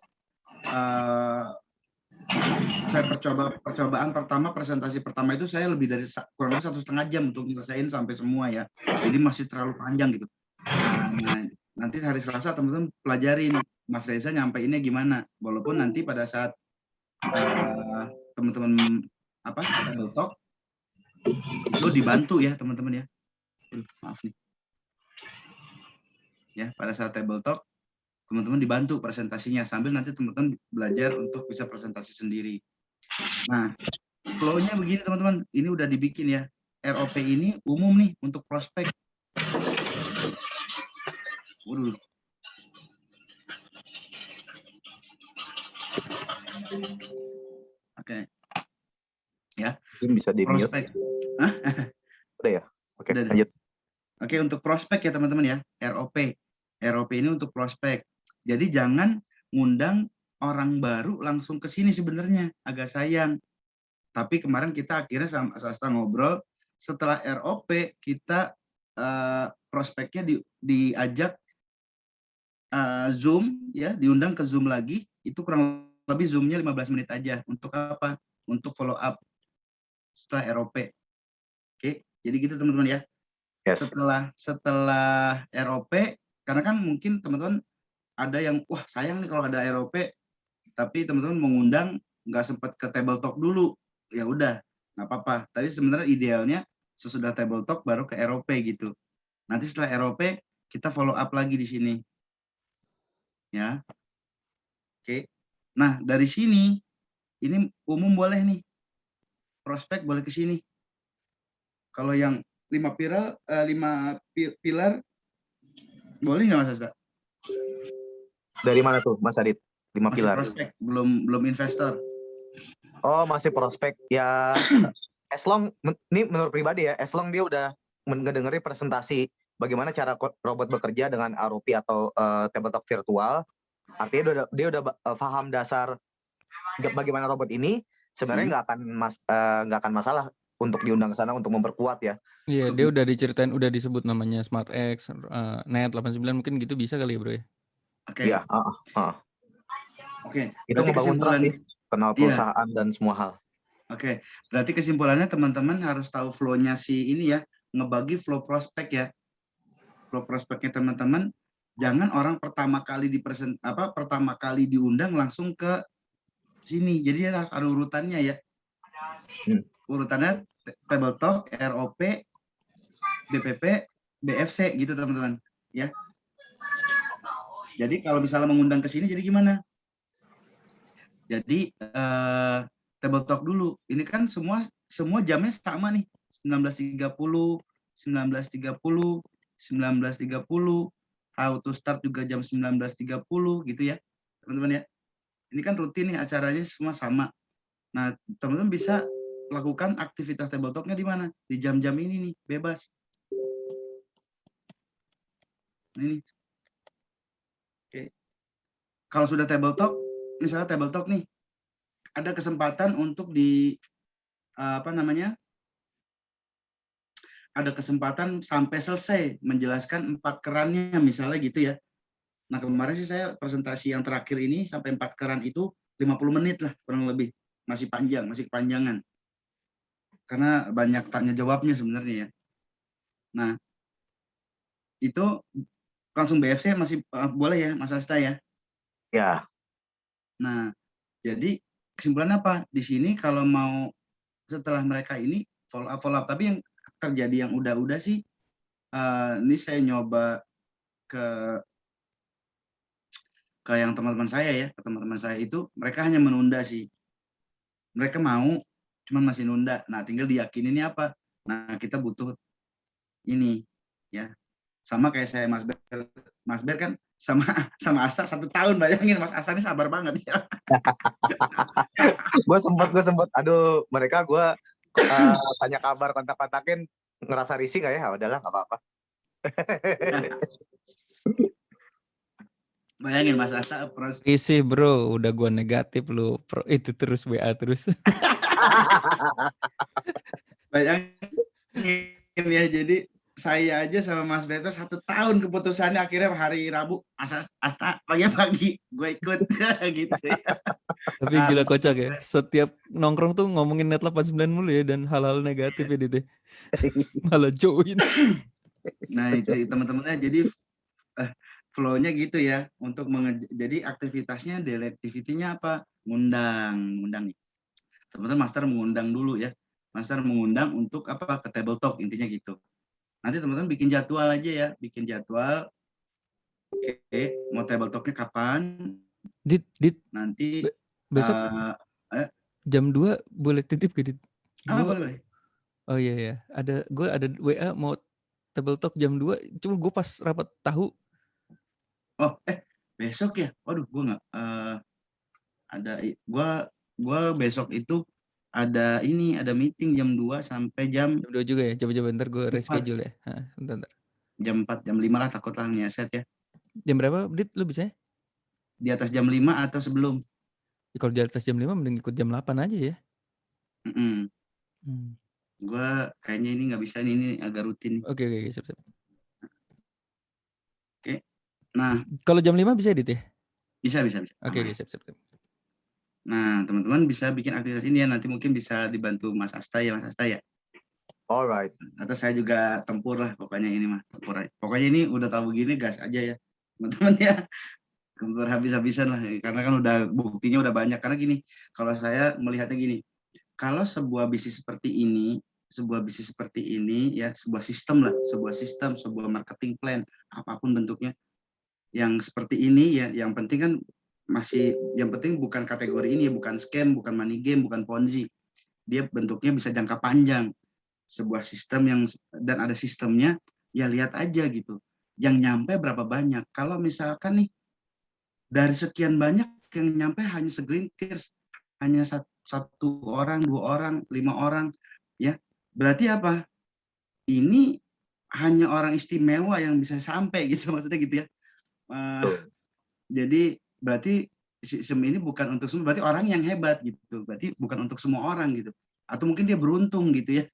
percobaan pertama, presentasi pertama itu saya lebih dari kurang lebih 1,5 jam untuk nyelesain sampai semua ya. Jadi masih terlalu panjang gitu. Nah, nanti hari Selasa teman-teman pelajarin Mas Reza nyampeinnya gimana. Walaupun nanti pada saat teman-teman table talk itu dibantu ya teman-teman ya. Maaf nih. Ya, pada saat table talk teman-teman dibantu presentasinya sambil nanti teman-teman belajar untuk bisa presentasi sendiri. Nah, flow-nya begini teman-teman, ini udah dibikin ya. ROP ini umum nih untuk prospek. Waduh. Oke. Ya. Ini bisa di mute. Prospek. Udah ya? Oke, udah, lanjut. Oke, untuk prospek ya teman-teman ya. ROP. ROP ini untuk prospek. Jadi jangan ngundang orang baru langsung ke sini sebenarnya, agak sayang. Tapi kemarin kita akhirnya sama Sasta ngobrol, setelah ROP kita prospeknya diajak Zoom ya, diundang ke Zoom lagi, itu kurang lebih Zoom-nya 15 menit aja. Untuk apa? Untuk follow up setelah ROP. Oke, jadi gitu teman-teman ya. Yes. Setelah ROP, karena kan mungkin teman-teman ada yang wah sayang nih kalau ada ROP, tapi teman-teman mengundang nggak sempat ke table talk dulu, ya udah nggak apa-apa. Tapi sebenarnya idealnya sesudah table talk baru ke ROP gitu. Nanti setelah ROP kita follow up lagi di sini, ya. Oke. Nah dari sini ini umum boleh nih, prospek boleh ke sini. Kalau yang 5 pilar boleh nggak Mas Asta? Dari mana tuh Mas Adit? 5 pilar. Prospek, belum investor. Oh, masih prospek. Ya, as long, ini menurut pribadi ya, as long dia udah mendengarkan presentasi bagaimana cara robot bekerja dengan ROP atau tabletop virtual, artinya dia udah paham dasar bagaimana robot ini, sebenarnya nggak akan masalah untuk diundang ke sana untuk memperkuat ya. Iya, dia udah diceritain, udah disebut namanya SmartX, Net 89 mungkin gitu bisa kali ya bro ya. Oke. Iya. Oke. Itu membangun trust sih, kenal perusahaan dan semua hal. Oke. Berarti kesimpulannya teman-teman harus tahu flow-nya si ini ya, ngebagi flow prospek ya. Flow prospeknya teman-teman jangan orang pertama kali pertama kali diundang langsung ke sini. Jadi harus ada urutannya ya. Urutannya table talk, ROP, BPP, BFC gitu teman-teman ya. Jadi kalau misalnya mengundang ke sini jadi gimana? Jadi table talk dulu. Ini kan semua jamnya sama nih. 19.30, 19.30, 19.30, how to start juga jam 19.30 gitu ya. Teman-teman ya. Ini kan rutin nih acaranya semua sama. Nah, teman-teman bisa lakukan aktivitas table talk-nya di mana? Di jam-jam ini nih, bebas. Ini. Oke. Kalau sudah table talk, misalnya table talk nih, ada kesempatan untuk ada kesempatan sampai selesai menjelaskan 4 kerannya misalnya gitu ya. Nah, kemarin sih saya presentasi yang terakhir ini sampai 4 keran itu 50 menit lah kurang lebih. Masih panjang, masih kepanjangan. Karena banyak tanya jawabnya sebenarnya ya. Nah, itu langsung BFC masih boleh ya Mas Asta ya? Ya. Nah, jadi kesimpulannya apa? Di sini kalau mau setelah mereka ini follow up, tapi yang terjadi yang udah sih, ini saya nyoba ke yang teman-teman saya ya, ke teman-teman saya itu mereka hanya menunda sih. Mereka mau, cuman masih nunda. Nah, tinggal diyakini ini apa? Nah, kita butuh ini ya. Sama kayak saya Mas Ber kan sama Asta 1 tahun, bayangin Mas Asta ini sabar banget ya. gue sempet aduh mereka gue tanya kabar kontak-kontakin ngerasa risih nggak ya? Udahlah nggak apa-apa. Bayangin Mas Asta risih bro, udah gua negatif lu itu terus WA terus. Bayangin ya, jadi saya aja sama Mas Beto 1 tahun keputusannya, akhirnya hari Rabu Asta pagi-pagi gue ikut gitu ya. Tapi gila kocak ya, setiap nongkrong tuh ngomongin Net 89 mulu ya, dan hal-hal negatif ya Dit. Malah join. Nah itu teman-temannya, jadi flow-nya gitu ya, untuk jadi aktivitasnya, daily activity-nya apa? Ngundang nih. Teman-teman master mengundang dulu ya. Master mengundang untuk apa? Ke table talk, intinya gitu. Nanti teman-teman bikin jadwal aja ya, bikin jadwal. Oke, mau table talk-nya kapan? Dit, nanti besok jam 2 boleh titip ke Dit? Boleh. Oh iya, gue ada WA mau table talk jam 2, cuma gue pas rapat tahu. Oh, besok ya? Waduh, gue nggak ada. Gue besok itu ada meeting jam 2 sampai jam 2 juga ya. Coba bentar gue reschedule ya. Bentar. Jam 4, jam 5 lah, takutlah ngeset ya. Jam berapa Dit lu bisa? Di atas jam 5 atau sebelum? Ya, kalau di atas jam 5 mending ikut jam 8 aja ya. Gue kayaknya ini nggak bisa, ini agak rutin. Oke, siap. Oke. Nah, kalau jam 5 bisa Dit ya? Bisa. Oke, siap. Nah, teman-teman bisa bikin aktivitas ini ya, nanti mungkin bisa dibantu Mas Asta ya. Alright. Atau saya juga tempur lah, pokoknya ini mah tempur aja. Pokoknya ini udah tahu begini, gas aja ya teman-teman ya. Tempur habis-habisan lah, karena kan udah buktinya udah banyak. Karena gini, kalau saya melihatnya gini, kalau sebuah bisnis seperti ini ya, sebuah sistem, sebuah marketing plan, apapun bentuknya, yang seperti ini ya, yang penting kan yang penting bukan kategori ini, bukan scam, bukan money game, bukan ponzi. Dia bentuknya bisa jangka panjang. Sebuah sistem dan ada sistemnya, ya lihat aja gitu. Yang nyampe berapa banyak. Kalau misalkan nih, dari sekian banyak yang nyampe hanya segelintir, hanya 1 orang, 2 orang, 5 orang, ya berarti apa? Ini hanya orang istimewa yang bisa sampai gitu, maksudnya gitu ya. Jadi berarti sistem ini bukan untuk semua, berarti orang yang hebat gitu, berarti bukan untuk semua orang gitu, atau mungkin dia beruntung gitu ya,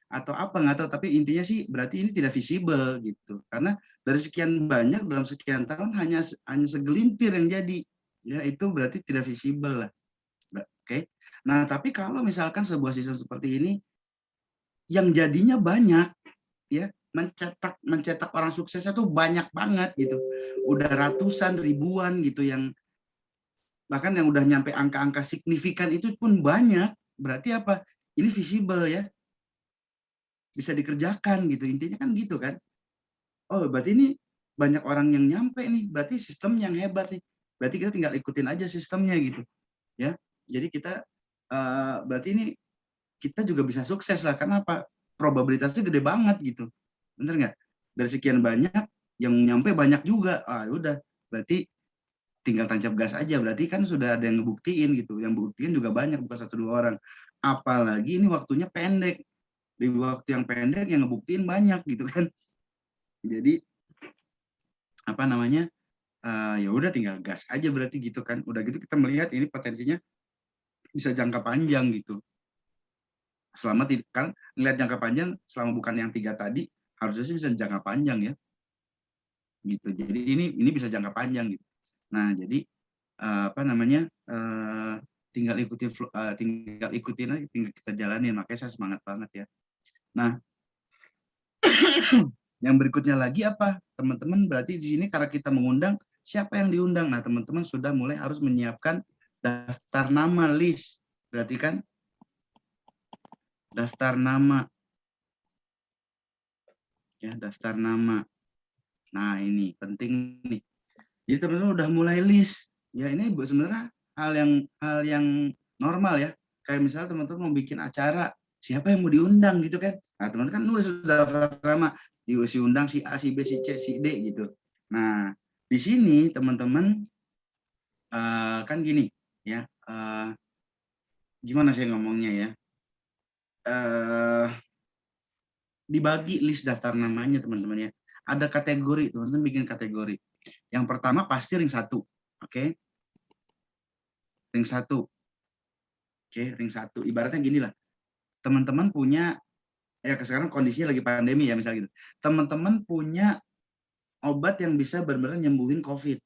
atau apa nggak tahu, tapi intinya sih berarti ini tidak visible gitu, karena dari sekian banyak dalam sekian tahun hanya segelintir yang jadi, ya itu berarti tidak visible lah. Oke. Nah, tapi kalau misalkan sebuah sistem seperti ini yang jadinya banyak, ya mencetak orang suksesnya tuh banyak banget gitu. Udah ratusan, ribuan gitu yang bahkan yang udah nyampe angka-angka signifikan itu pun banyak. Berarti apa? Ini visible ya. Bisa dikerjakan gitu. Intinya kan gitu kan. Oh, berarti ini banyak orang yang nyampe nih. Berarti sistem yang hebat nih. Berarti kita tinggal ikutin aja sistemnya gitu. Ya. Jadi kita berarti ini kita juga bisa sukses lah. Karena apa? Probabilitasnya gede banget gitu. Bener nggak? Dari sekian banyak yang nyampe banyak juga. Ah, udah. Berarti tinggal tancap gas aja, berarti kan sudah ada yang ngebuktiin gitu, yang buktiin juga banyak, bukan 1-2 orang. Apalagi ini waktunya pendek, di waktu yang pendek yang ngebuktiin banyak gitu kan. Jadi apa namanya, ya udah tinggal gas aja berarti gitu kan. Udah gitu kita melihat ini potensinya bisa jangka panjang gitu. Selama kan ngelihat jangka panjang, selama bukan yang 3 tadi, harusnya sih bisa jangka panjang ya. Gitu. Jadi ini bisa jangka panjang gitu. Nah, jadi apa namanya, tinggal ikutin tinggal ikutin aja, tinggal kita jalanin, makanya saya semangat banget ya. Nah, yang berikutnya lagi apa, teman-teman, berarti di sini karena kita mengundang, siapa yang diundang? Nah, teman-teman sudah mulai harus menyiapkan daftar nama, list, berarti kan daftar nama, ya, daftar nama. Nah, ini penting nih. Jadi teman-teman udah mulai list, ya ini sebenarnya hal yang normal ya. Kayak misalnya teman-teman mau bikin acara, siapa yang mau diundang gitu kan. Nah, teman-teman kan nulis sudah nama, diundang si A, si B, si C, si D gitu. Nah, di sini teman-teman kan gini ya, gimana saya ngomongnya ya, dibagi list daftar namanya teman-teman ya. Ada kategori, teman-teman bikin kategori. Yang pertama pasti ring 1, oke? Ring 1. Oke, ring 1. Ibaratnya gini lah. Teman-teman punya, ya sekarang kondisinya lagi pandemi ya misalnya gitu. Teman-teman punya obat yang bisa benar-benar nyembuhin COVID.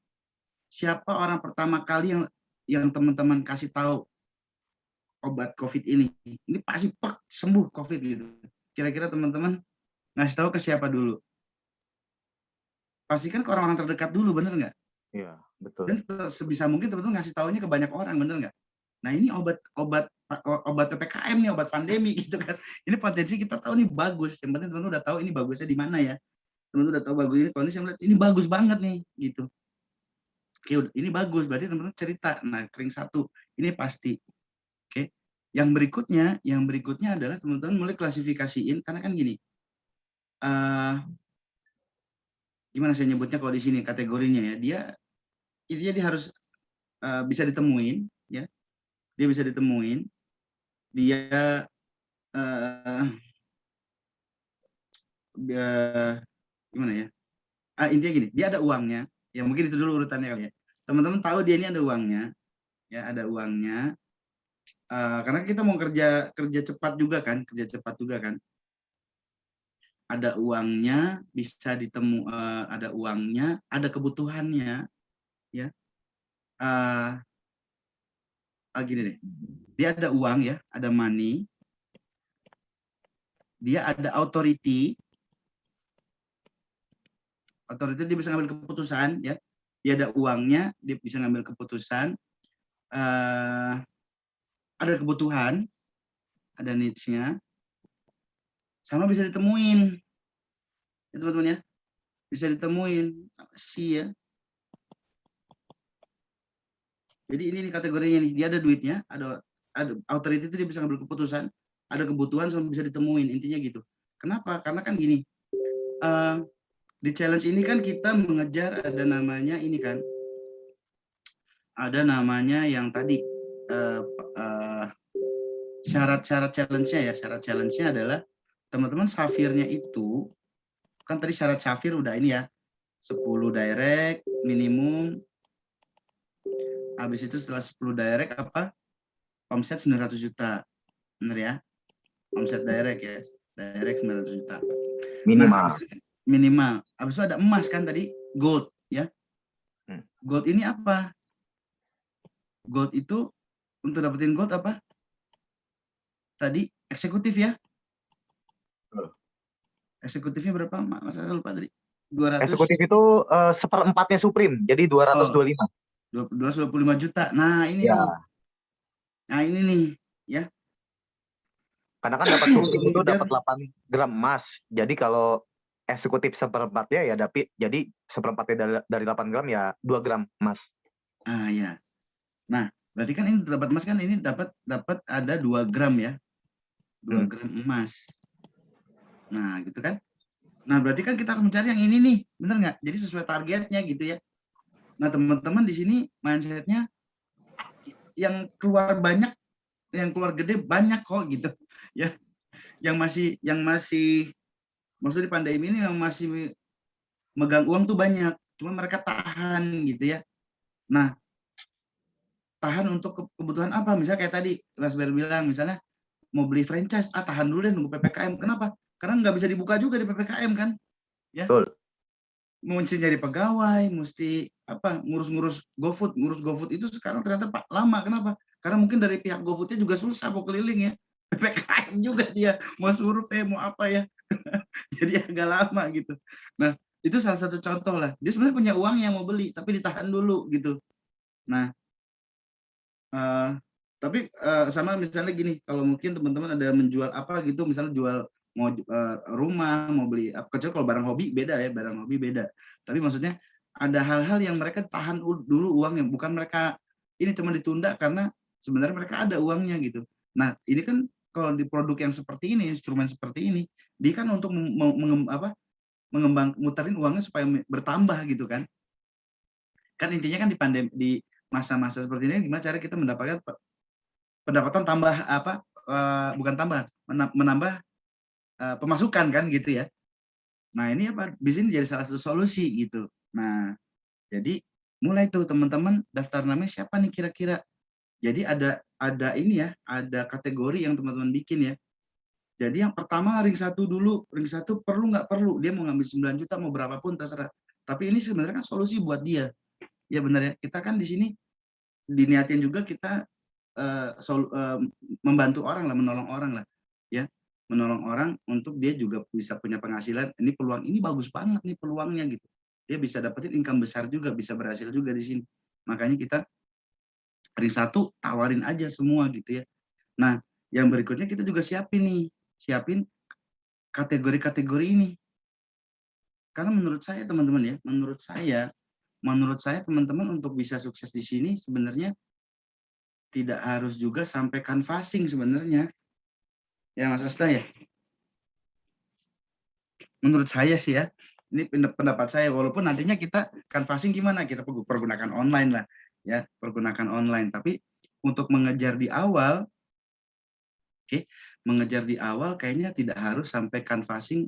Siapa orang pertama kali yang teman-teman kasih tahu obat COVID ini? Ini pasti sembuh COVID gitu. Kira-kira teman-teman ngasih tahu ke siapa dulu? Pastikan ke orang-orang terdekat dulu, bener nggak? Iya, betul. Dan sebisa mungkin teman-teman ngasih taunya ke banyak orang, bener nggak? Nah, ini obat PPKM nih, obat pandemi gitu kan. Ini potensi kita tahu nih bagus. Yang penting teman-teman udah tahu ini bagusnya di mana ya. Teman-teman udah tahu bagus ini, kondisi yang ini bagus banget nih gitu. Oke, ini bagus, berarti teman-teman cerita. Nah, ring 1 ini pasti. Oke. Yang berikutnya adalah teman-teman mulai klasifikasiin, karena kan gini. Gimana saya nyebutnya kalau di sini kategorinya ya. Dia harus bisa ditemuin ya. Dia bisa ditemuin. Dia gimana ya? Intinya gini, dia ada uangnya. Ya mungkin itu dulu urutannya kali ya. Teman-teman tahu dia ini ada uangnya, ya ada uangnya. Karena kita mau kerja cepat juga kan, Ada uangnya, bisa ada uangnya, ada kebutuhannya, ya. Gini deh, dia ada uang ya, ada money, dia ada authority dia bisa ngambil keputusan ya, dia ada uangnya, dia bisa ngambil keputusan, ada kebutuhan, ada needs-nya, sama bisa ditemuin ya teman-teman ya, bisa ditemuin apa sih ya. Jadi ini kategorinya nih, dia ada duitnya, ada authority itu dia bisa ngambil keputusan, ada kebutuhan sama bisa ditemuin, intinya gitu. Kenapa? Karena kan gini, di challenge ini kan kita mengejar ada namanya ini kan, ada namanya yang tadi syarat-syarat challenge-nya ya, syarat challenge-nya adalah teman-teman Safirnya itu kan tadi syarat Safir udah ini ya, 10 direct minimum. Habis itu setelah 10 direct apa? Omset 900 juta. Benar ya? Omset direct ya. Direct 900 juta. Minimal. Nah, minimal. Habis itu ada emas kan tadi, gold ya. Gold ini apa? Gold itu untuk dapetin gold apa? Tadi eksekutif ya. Eksekutifnya berapa, Mas? Saya lupa tadi. 200. Eksekutif itu seperempatnya Supreme, jadi 225. 225 juta. Nah, ini Ya. nih. Nah, ini nih, ya. Karena kan dapat Supreme itu Kemudian, dapat 8 gram emas. Jadi kalau eksekutif seperempatnya ya jadi seperempatnya dari 8 gram ya 2 gram emas. ah ya. Nah, berarti kan ini dapat emas kan ini dapat ada 2 gram ya. 2 gram emas. Nah, gitu kan. Nah, berarti kan kita harus mencari yang ini nih, bener nggak? Jadi sesuai targetnya gitu ya. Nah, teman-teman di sini mindsetnya yang keluar banyak, yang keluar gede banyak kok gitu ya. Yang masih maksudnya di pandemi ini yang masih megang uang tuh banyak, cuma mereka tahan gitu ya. Nah, tahan untuk kebutuhan apa? Misalnya kayak tadi Mas Ber bilang, misalnya mau beli franchise, tahan dulu deh nunggu PPKM. Kenapa? Karena nggak bisa dibuka juga di PPKM kan, ya. Betul. Mesti nyari pegawai, mesti apa ngurus GoFood itu sekarang ternyata lama. Kenapa? Karena mungkin dari pihak GoFood-nya juga susah mau keliling ya. PPKM juga dia mau survei mau apa ya. Jadi agak lama gitu. Nah, itu salah satu contoh lah. Dia sebenarnya punya uang yang mau beli, tapi ditahan dulu gitu. Nah, tapi sama misalnya gini, kalau mungkin teman-teman ada menjual apa gitu, misalnya jual mau rumah, mau beli, kecuali kalau barang hobi beda ya, barang hobi beda. Tapi maksudnya ada hal-hal yang mereka tahan dulu uangnya, bukan mereka ini cuma ditunda karena sebenarnya mereka ada uangnya gitu. Nah, ini kan kalau di produk yang seperti ini, instrumen seperti ini, dia kan untuk mengembang muterin uangnya supaya bertambah gitu kan. Kan intinya kan di pandemi, di masa-masa seperti ini gimana cara kita mendapatkan pendapatan tambah bukan tambah, menambah pemasukan kan gitu ya. Nah, ini apa? Di sini jadi salah satu solusi gitu. Nah, jadi mulai tuh teman-teman daftar namanya siapa nih kira-kira. Jadi ada ini ya, ada kategori yang teman-teman bikin ya. Jadi yang pertama ring 1 dulu, ring 1 perlu nggak perlu, dia mau ngambil 9 juta mau berapapun terserah. Tapi ini sebenarnya kan solusi buat dia. Ya benar ya, kita kan di sini diniatin juga kita membantu orang lah, menolong orang lah, ya, menolong orang untuk dia juga bisa punya penghasilan. Ini peluang ini bagus banget nih peluangnya gitu. Dia bisa dapetin income besar juga, bisa berhasil juga di sini. Makanya kita ring 1 tawarin aja semua gitu ya. Nah, yang berikutnya kita juga siapin kategori-kategori ini. Karena menurut saya teman-teman ya, menurut saya teman-teman untuk bisa sukses di sini sebenarnya tidak harus juga sampai canvassing sebenarnya. Ya Mas Asta ya. Menurut saya sih ya, ini pendapat saya, walaupun nantinya kita canvassing gimana, kita pergunakan online lah, ya, pergunakan online. Tapi untuk mengejar di awal, mengejar di awal kayaknya tidak harus sampai canvassing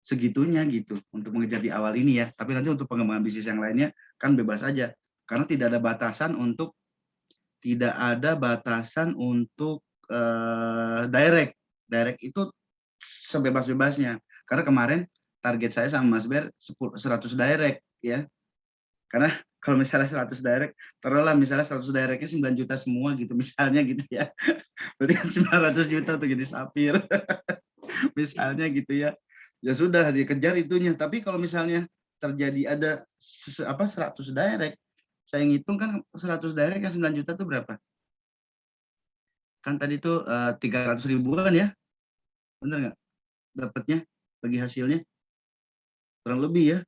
segitunya gitu, untuk mengejar di awal ini ya. Tapi nanti untuk pengembangan bisnis yang lainnya kan bebas aja, karena tidak ada batasan untuk direct itu sebebas-bebasnya. Karena kemarin target saya sama Mas Ber 100 direct ya. Karena kalau misalnya 100 direct, taruhlah misalnya 100 directnya 9 juta semua gitu misalnya gitu ya. Berarti kan 900 juta untuk jadi sapir. Misalnya gitu ya. Ya sudah dikejar itunya. Tapi kalau misalnya terjadi ada 100 direct, saya ngitung kan 100 direct yang 9 juta itu berapa? Kan tadi tuh 300 ribuan ya, bener nggak dapatnya bagi hasilnya? Kurang lebih ya,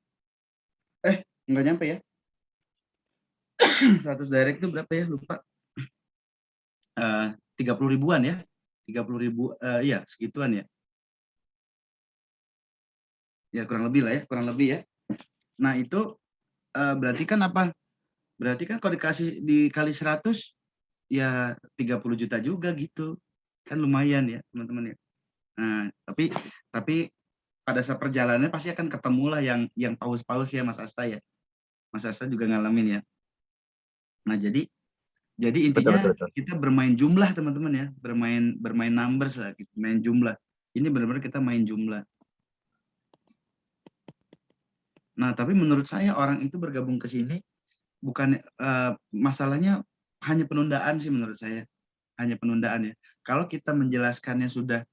nggak nyampe ya. 100 direct itu berapa ya, lupa. 30 ribuan ya, 30 ribu, iya segituan ya. Ya kurang lebih lah ya, kurang lebih ya. Nah itu berarti kan apa? Berarti kan kalau dikali 100, ya 30 juta juga gitu. Kan lumayan ya teman-teman ya. Nah, tapi pada saat perjalanannya pasti akan ketemu lah yang paus-paus ya Mas Asta ya. Mas Asta juga ngalamin ya. Nah, jadi intinya Betul. kita bermain jumlah teman-teman ya, bermain numbers lah, gitu, main jumlah. Ini benar-benar kita main jumlah. Nah, tapi menurut saya orang itu bergabung ke sini bukan masalahnya hanya penundaan sih menurut saya. Hanya penundaan ya. Kalau kita menjelaskannya sudah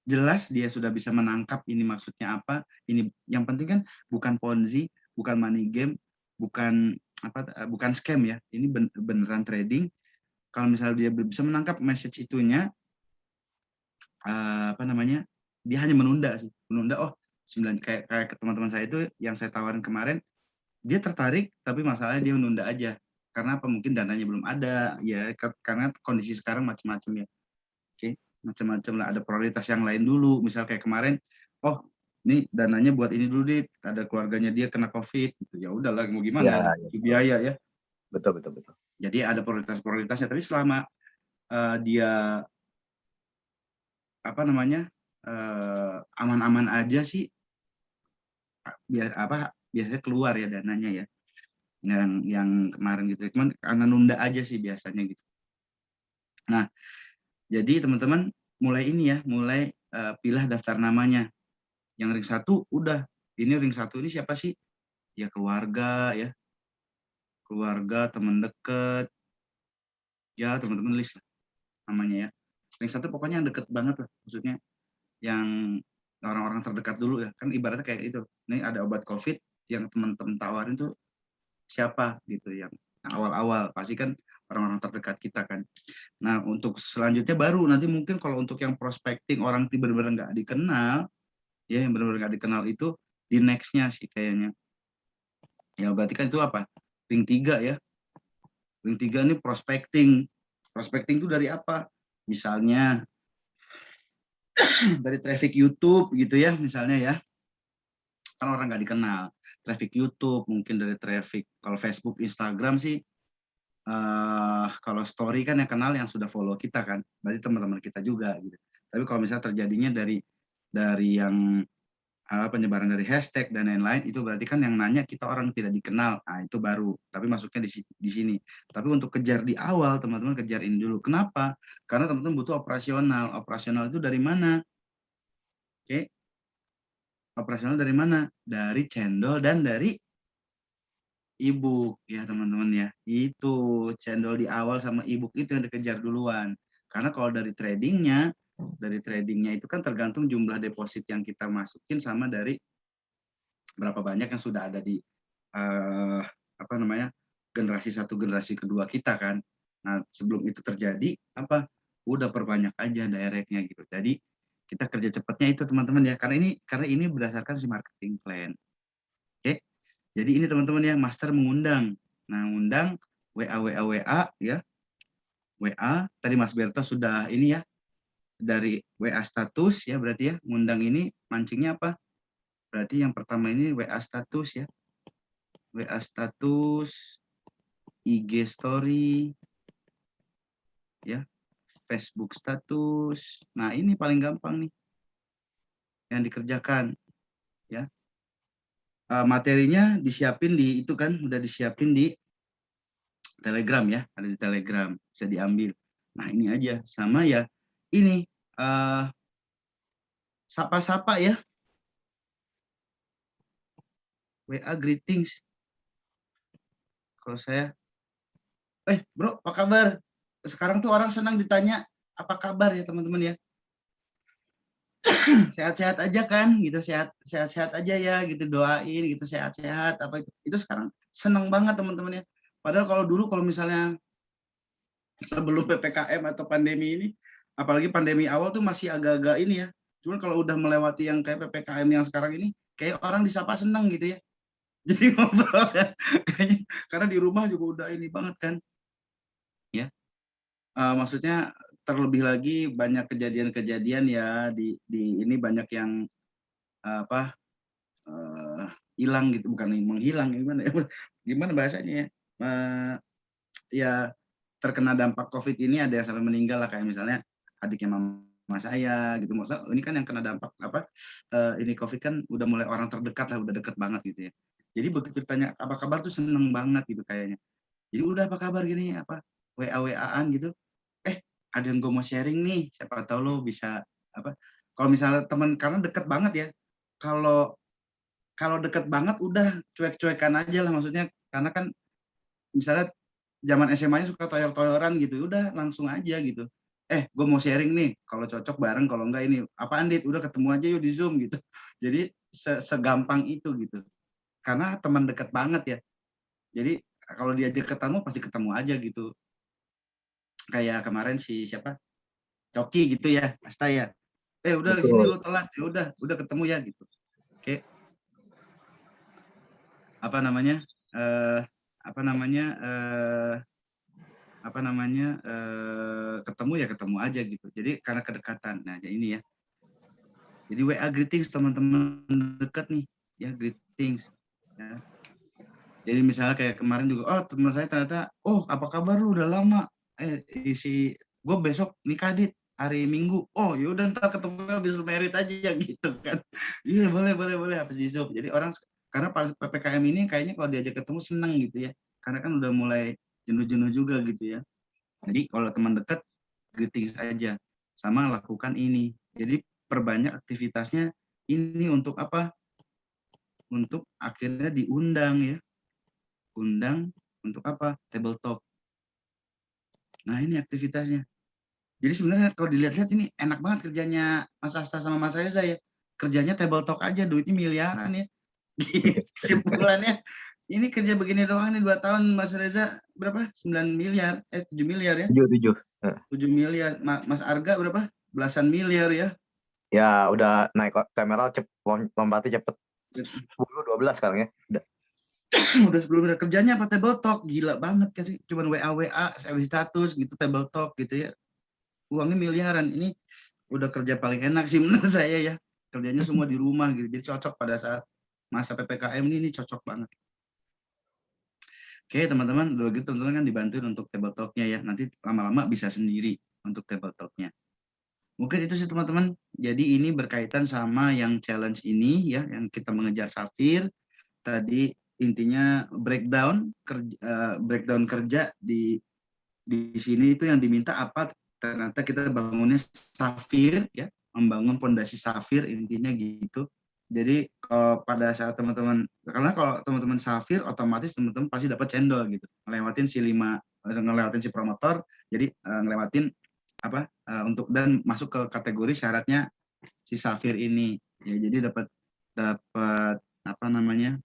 jelas dia sudah bisa menangkap ini maksudnya apa. Ini yang penting kan bukan ponzi, bukan money game, bukan bukan scam ya. Ini beneran trading. Kalau misalnya dia bisa menangkap message itunya, dia hanya menunda sih, menunda. 9 kayak teman-teman saya itu yang saya tawarin kemarin, dia tertarik tapi masalahnya dia menunda aja. Karena apa? Mungkin dananya belum ada ya, karena kondisi sekarang macam-macam ya. Oke, macam-macam lah, ada prioritas yang lain dulu. Misal kayak kemarin, ini dananya buat ini dulu deh, ada keluarganya dia kena COVID gitu. Ya udahlah, mau gimana? Biaya ya. Betul. Jadi ada prioritasnya, tapi selama dia aman-aman aja sih, biasanya keluar ya dananya ya, yang kemarin gitu. Cuman karena nunda aja sih biasanya gitu. Nah, jadi teman-teman mulai pilih daftar namanya. Yang ring 1 udah, ini ring 1 ini siapa sih? Ya keluarga ya, teman dekat, ya teman-teman list lah namanya ya. Ring 1 pokoknya yang deket banget lah, maksudnya yang orang-orang terdekat dulu ya, kan ibaratnya kayak itu. Ini ada obat COVID yang teman-teman tawarin tuh siapa gitu, yang awal-awal pasti kan orang-orang terdekat kita kan. Nah untuk selanjutnya baru nanti mungkin kalau untuk yang prospecting orang benar-benar nggak dikenal ya, yang benar-benar nggak dikenal itu di nextnya sih kayaknya ya. Berarti kan itu apa, ring 3 ya. Ring 3 ini prospecting itu dari apa? Misalnya dari traffic YouTube gitu ya, misalnya ya, kan orang nggak dikenal. Traffic YouTube, mungkin dari traffic, kalau Facebook, Instagram sih, kalau story kan yang kenal yang sudah follow kita kan, berarti teman-teman kita juga gitu. Tapi kalau misalnya terjadinya dari yang penyebaran dari hashtag dan lain-lain, itu berarti kan yang nanya kita orang tidak dikenal. Nah itu baru, tapi masuknya di sini. Tapi untuk kejar di awal, teman-teman kejar ini dulu. Kenapa? Karena teman-teman butuh operasional. Operasional itu dari mana? Oke, operasional dari mana? Dari cendol dan dari ebook ya teman-teman ya. Itu cendol di awal sama ebook itu yang dikejar duluan. Karena kalau dari tradingnya itu kan tergantung jumlah deposit yang kita masukin sama dari berapa banyak yang sudah ada di generasi 1, generasi kedua kita kan. Nah sebelum itu terjadi udah perbanyak aja directnya gitu. Jadi kita kerja cepatnya itu teman-teman ya, karena ini berdasarkan si marketing plan. Oke, jadi ini teman-teman ya, master mengundang. Nah undang WA ya, WA tadi Mas Berto sudah ini ya, dari WA status ya, berarti ya ngundang ini mancingnya apa? Berarti yang pertama ini WA status ya, WA status, IG story ya, Facebook status. Nah ini paling gampang nih yang dikerjakan ya. Materinya disiapin di itu kan, udah disiapin di Telegram ya, ada di Telegram, bisa diambil. Nah ini aja, sama ya ini sapa-sapa ya, WA greetings. Kalau saya, bro apa kabar? Sekarang tuh orang senang ditanya apa kabar ya teman-teman ya. Sehat-sehat aja kan gitu, sehat-sehat aja ya gitu, doain gitu, sehat-sehat apa itu sekarang seneng banget teman-teman ya. Padahal kalau dulu, kalau misalnya sebelum PPKM atau pandemi ini, apalagi pandemi awal tuh masih agak-agak ini ya. Cuman kalau udah melewati yang kayak PPKM yang sekarang ini, kayak orang disapa seneng gitu ya. Jadi ngobrol ya, kayaknya karena di rumah juga udah ini banget kan. Ya. Maksudnya terlebih lagi banyak kejadian-kejadian ya di ini, banyak yang hilang gitu, bukan menghilang, gimana bahasanya ya, ya terkena dampak COVID ini, ada yang sampai meninggal lah, kayak misalnya adiknya mama saya gitu. Maksudnya ini kan yang kena dampak ini COVID kan udah mulai orang terdekat lah, udah deket banget gitu ya. Jadi begitu ditanya apa kabar tuh seneng banget gitu kayaknya. Jadi udah apa kabar gini, WA-WA-an gitu. Ada yang gue mau sharing nih, siapa tahu lo bisa kalau misalnya teman, karena deket banget ya. Kalau deket banget udah cuek-cuekan aja lah, maksudnya karena kan misalnya zaman SMA-nya suka toyor-toyoran gitu, udah langsung aja gitu. gue mau sharing nih, kalau cocok bareng, kalau enggak ini apaan Dit, udah ketemu aja yuk di Zoom gitu. Jadi segampang itu gitu, karena teman dekat banget ya. Jadi kalau diajak ketemu pasti ketemu aja gitu. Kayak kemarin si siapa, Coki gitu ya, Asta ya. Udah sini Betul. lu telat, ya udah ketemu ya gitu. Oke. Ketemu ya ketemu aja gitu. Jadi karena kedekatan. Nah, ini ya. Jadi WA greetings teman-teman dekat nih, ya greetings. Ya. Jadi misalnya kayak kemarin juga, oh teman saya ternyata, oh apa kabar lu udah lama? Gue besok nikah Dit, hari Minggu. Oh yaudah ntar ketemu habis merit aja gitu kan. Iya boleh habis di Zoom. Jadi orang karena PPKM ini kayaknya kalau diajak ketemu seneng gitu ya. Karena kan udah mulai jenuh-jenuh juga gitu ya. Jadi kalau teman dekat greetings aja, sama lakukan ini. Jadi perbanyak aktivitasnya ini untuk apa? Untuk akhirnya diundang ya. Undang untuk apa? Table talk. Nah ini aktivitasnya. Jadi sebenarnya kalau dilihat-lihat ini enak banget kerjanya Mas Asta sama Mas Reza ya. Kerjanya table talk aja, duitnya miliaran ya. Kesimpulannya ini kerja begini doang nih 2 tahun Mas Reza berapa? 9 miliar, 7 miliar ya. 7. 7 miliar. Mas Arga berapa? Belasan miliar ya. Ya udah naik kamera lompatnya cepet. 10-12 sekarang ya. Udah sebelumnya kerjanya apa table talk, gila banget kan sih, cuman WA status gitu, table talk gitu ya, uangnya miliaran. Ini udah kerja paling enak sih menurut saya ya, kerjanya semua di rumah gitu, jadi cocok pada saat masa PPKM ini cocok banget. Oke teman-teman, udah gitu teman-teman kan dibantuin untuk table talknya ya, nanti lama-lama bisa sendiri untuk table talknya. Mungkin itu sih teman-teman, jadi ini berkaitan sama yang challenge ini ya, yang kita mengejar Safir tadi. Intinya breakdown kerja di sini itu yang diminta apa, ternyata kita bangunnya Safir ya, membangun pondasi Safir intinya gitu. Jadi kalau pada saat teman-teman, karena kalau teman-teman Safir otomatis teman-teman pasti dapat cendol gitu, ngelewatin si promotor, jadi ngelewatin apa untuk dan masuk ke kategori syaratnya si Safir ini ya, jadi dapat apa namanya,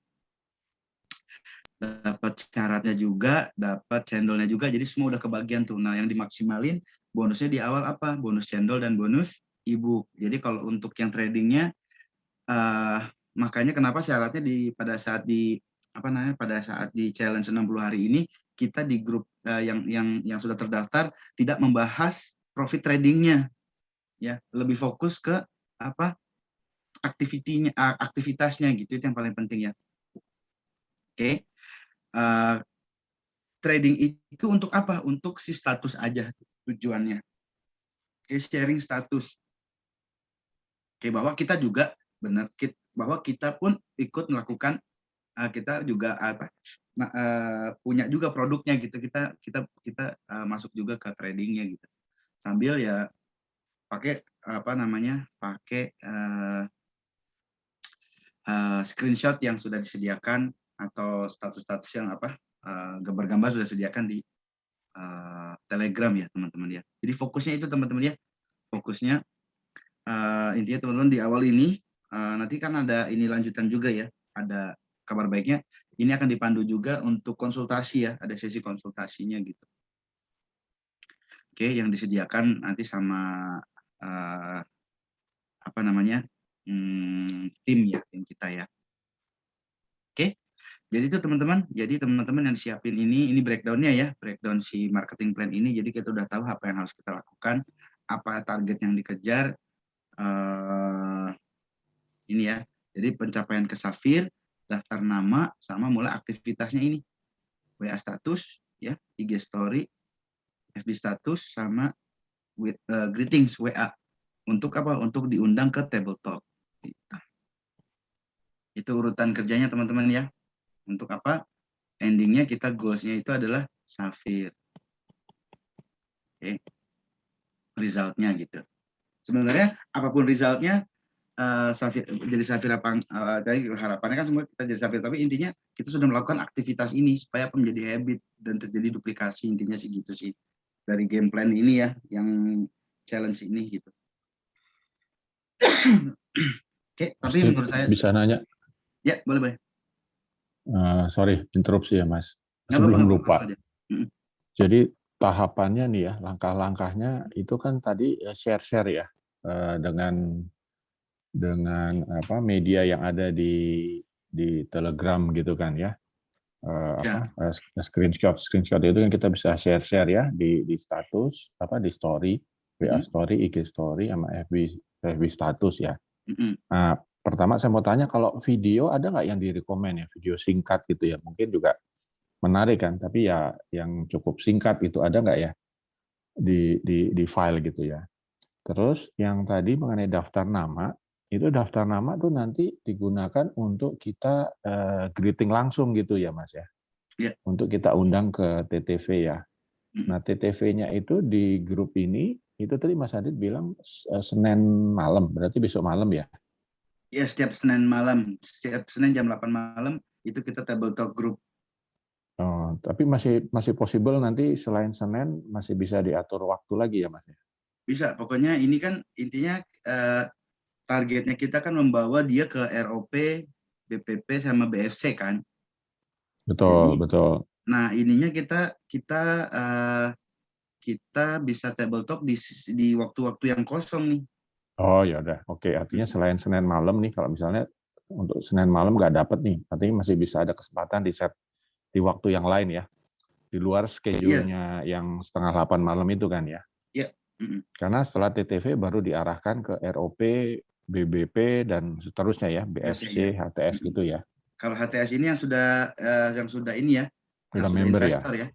dapat syaratnya juga, dapat cendolnya juga, jadi semua udah kebagian tuh. Nah yang dimaksimalin bonusnya di awal apa? Bonus cendol dan bonus e-book. Jadi kalau untuk yang tradingnya, makanya kenapa syaratnya pada saat di challenge 60 hari ini kita di grup yang sudah terdaftar tidak membahas profit tradingnya, ya lebih fokus ke apa aktivitasnya gitu, itu yang paling penting ya. Oke. Trading itu untuk apa? Untuk si status aja tujuannya. Oke, sharing status. Oke, bahwa kita juga benar, bahwa kita pun ikut melakukan, kita juga punya juga produknya gitu. Kita masuk juga ke tradingnya gitu. Sambil ya pakai screenshot yang sudah disediakan atau status-status yang gambar-gambar sudah disediakan di Telegram ya teman-teman ya. Jadi fokusnya itu teman-teman ya, fokusnya intinya teman-teman di awal ini nanti kan ada ini lanjutan juga ya, ada kabar baiknya ini akan dipandu juga untuk konsultasi ya, ada sesi konsultasinya gitu. Oke, yang disediakan nanti sama tim kita ya. Oke. Jadi itu teman-teman, yang siapin ini breakdown-nya ya, breakdown si marketing plan ini. Jadi kita udah tahu apa yang harus kita lakukan, apa target yang dikejar, ini ya. Jadi pencapaian ke Safir, daftar nama, sama mulai aktivitasnya ini, WA status, ya, IG story, FB status, sama greetings WA. Untuk apa? Untuk diundang ke table talk. Gitu. Itu urutan kerjanya teman-teman ya. Untuk apa? Endingnya kita goals-nya itu adalah Safir. Oke. Resultnya gitu. Sebenarnya apapun resultnya, jadi Safir apa, harapannya kan semua kita jadi Safir, tapi intinya kita sudah melakukan aktivitas ini supaya menjadi habit dan terjadi duplikasi, intinya sih gitu sih. dari game plan ini ya, yang challenge ini gitu. Oke, tapi Steve, menurut saya bisa nanya? ya boleh. Sorry, interupsi ya Mas. Nggak Sebelum apa-apa, lupa. langsung aja. Mm-mm. Jadi tahapannya nih ya, langkah-langkahnya itu kan tadi share-share ya dengan apa media yang ada di Telegram gitu kan ya. Screenshot itu kan kita bisa share ya di status, apa di story, WA story, IG story sama FB status ya. Nah, pertama saya mau tanya kalau video ada nggak yang direkomend ya, video singkat gitu ya, mungkin juga menarik kan, tapi ya yang cukup singkat itu ada nggak ya di file gitu ya. Terus yang tadi mengenai daftar nama, itu daftar nama tuh nanti digunakan untuk kita greeting langsung gitu ya Mas ya. Iya. Untuk kita undang ke TTV ya. Nah TTV-nya itu di grup ini, itu tadi Mas Adit bilang Senin malam, berarti besok malam ya? Ya, setiap Senin malam, setiap Senin jam 8 malam itu kita table talk group. Oh, tapi masih possible nanti selain Senin masih bisa diatur waktu lagi ya Mas ya? Bisa, pokoknya ini kan intinya targetnya kita kan membawa dia ke ROP, BPP sama BFC kan. Betul, Jadi, betul. Nah, ininya kita bisa table talk di waktu-waktu yang kosong nih. Oh ya udah, oke. Artinya selain Senin malam nih, kalau misalnya untuk Senin malam nggak dapat nih, artinya masih bisa ada kesempatan di set di waktu yang lain ya, di luar schedule-nya yang 7:30 malam itu kan ya. Iya. Karena setelah TTV baru diarahkan ke ROP, BBP dan seterusnya ya, BFC, HTS gitu ya. Kalau HTS ini yang sudah ini ya, Sudah yang member investor ya.